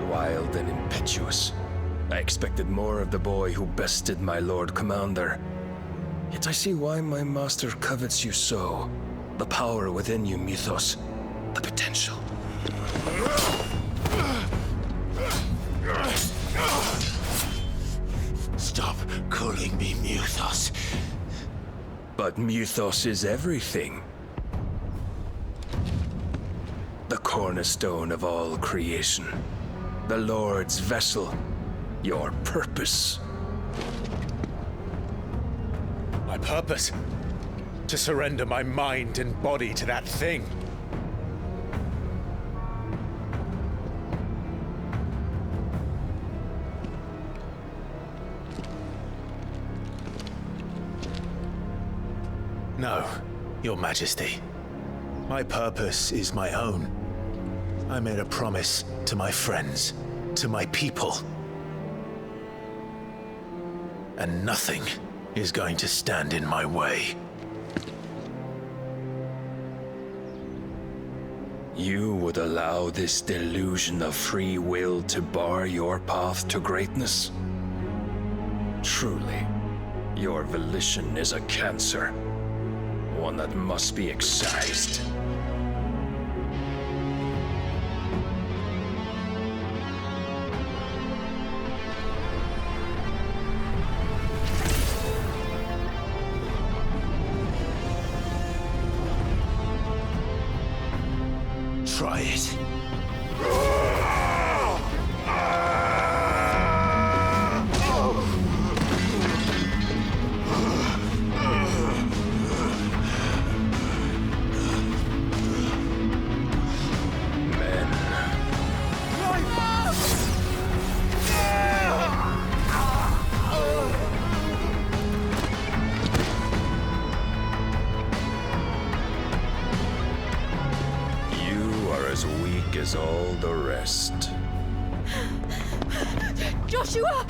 Wild and impetuous. I expected more of the boy who bested my Lord Commander. Yet I see why my master covets you so. The power within you, Mythos. The potential. Stop calling me Mythos. But Mythos is everything. The cornerstone of all creation. The Lord's vessel. Your purpose. My purpose? To surrender my mind and body to that thing. No, Your Majesty. My purpose is my own. I made a promise to my friends, to my people. And nothing is going to stand in my way. You would allow this delusion of free will to bar your path to greatness? Truly, your volition is a cancer. One that must be excised. Try it. As all the rest. Joshua!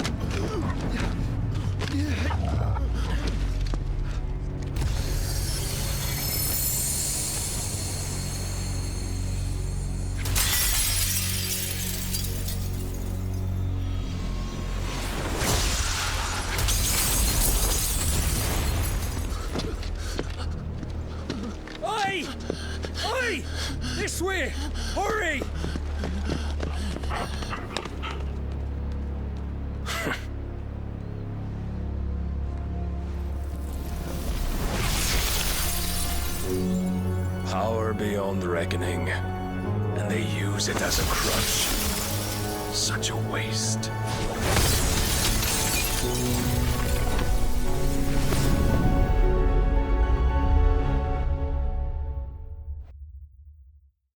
Oi! Oi! This way! Hurry! Power beyond reckoning, and they use it as a crutch. Such a waste.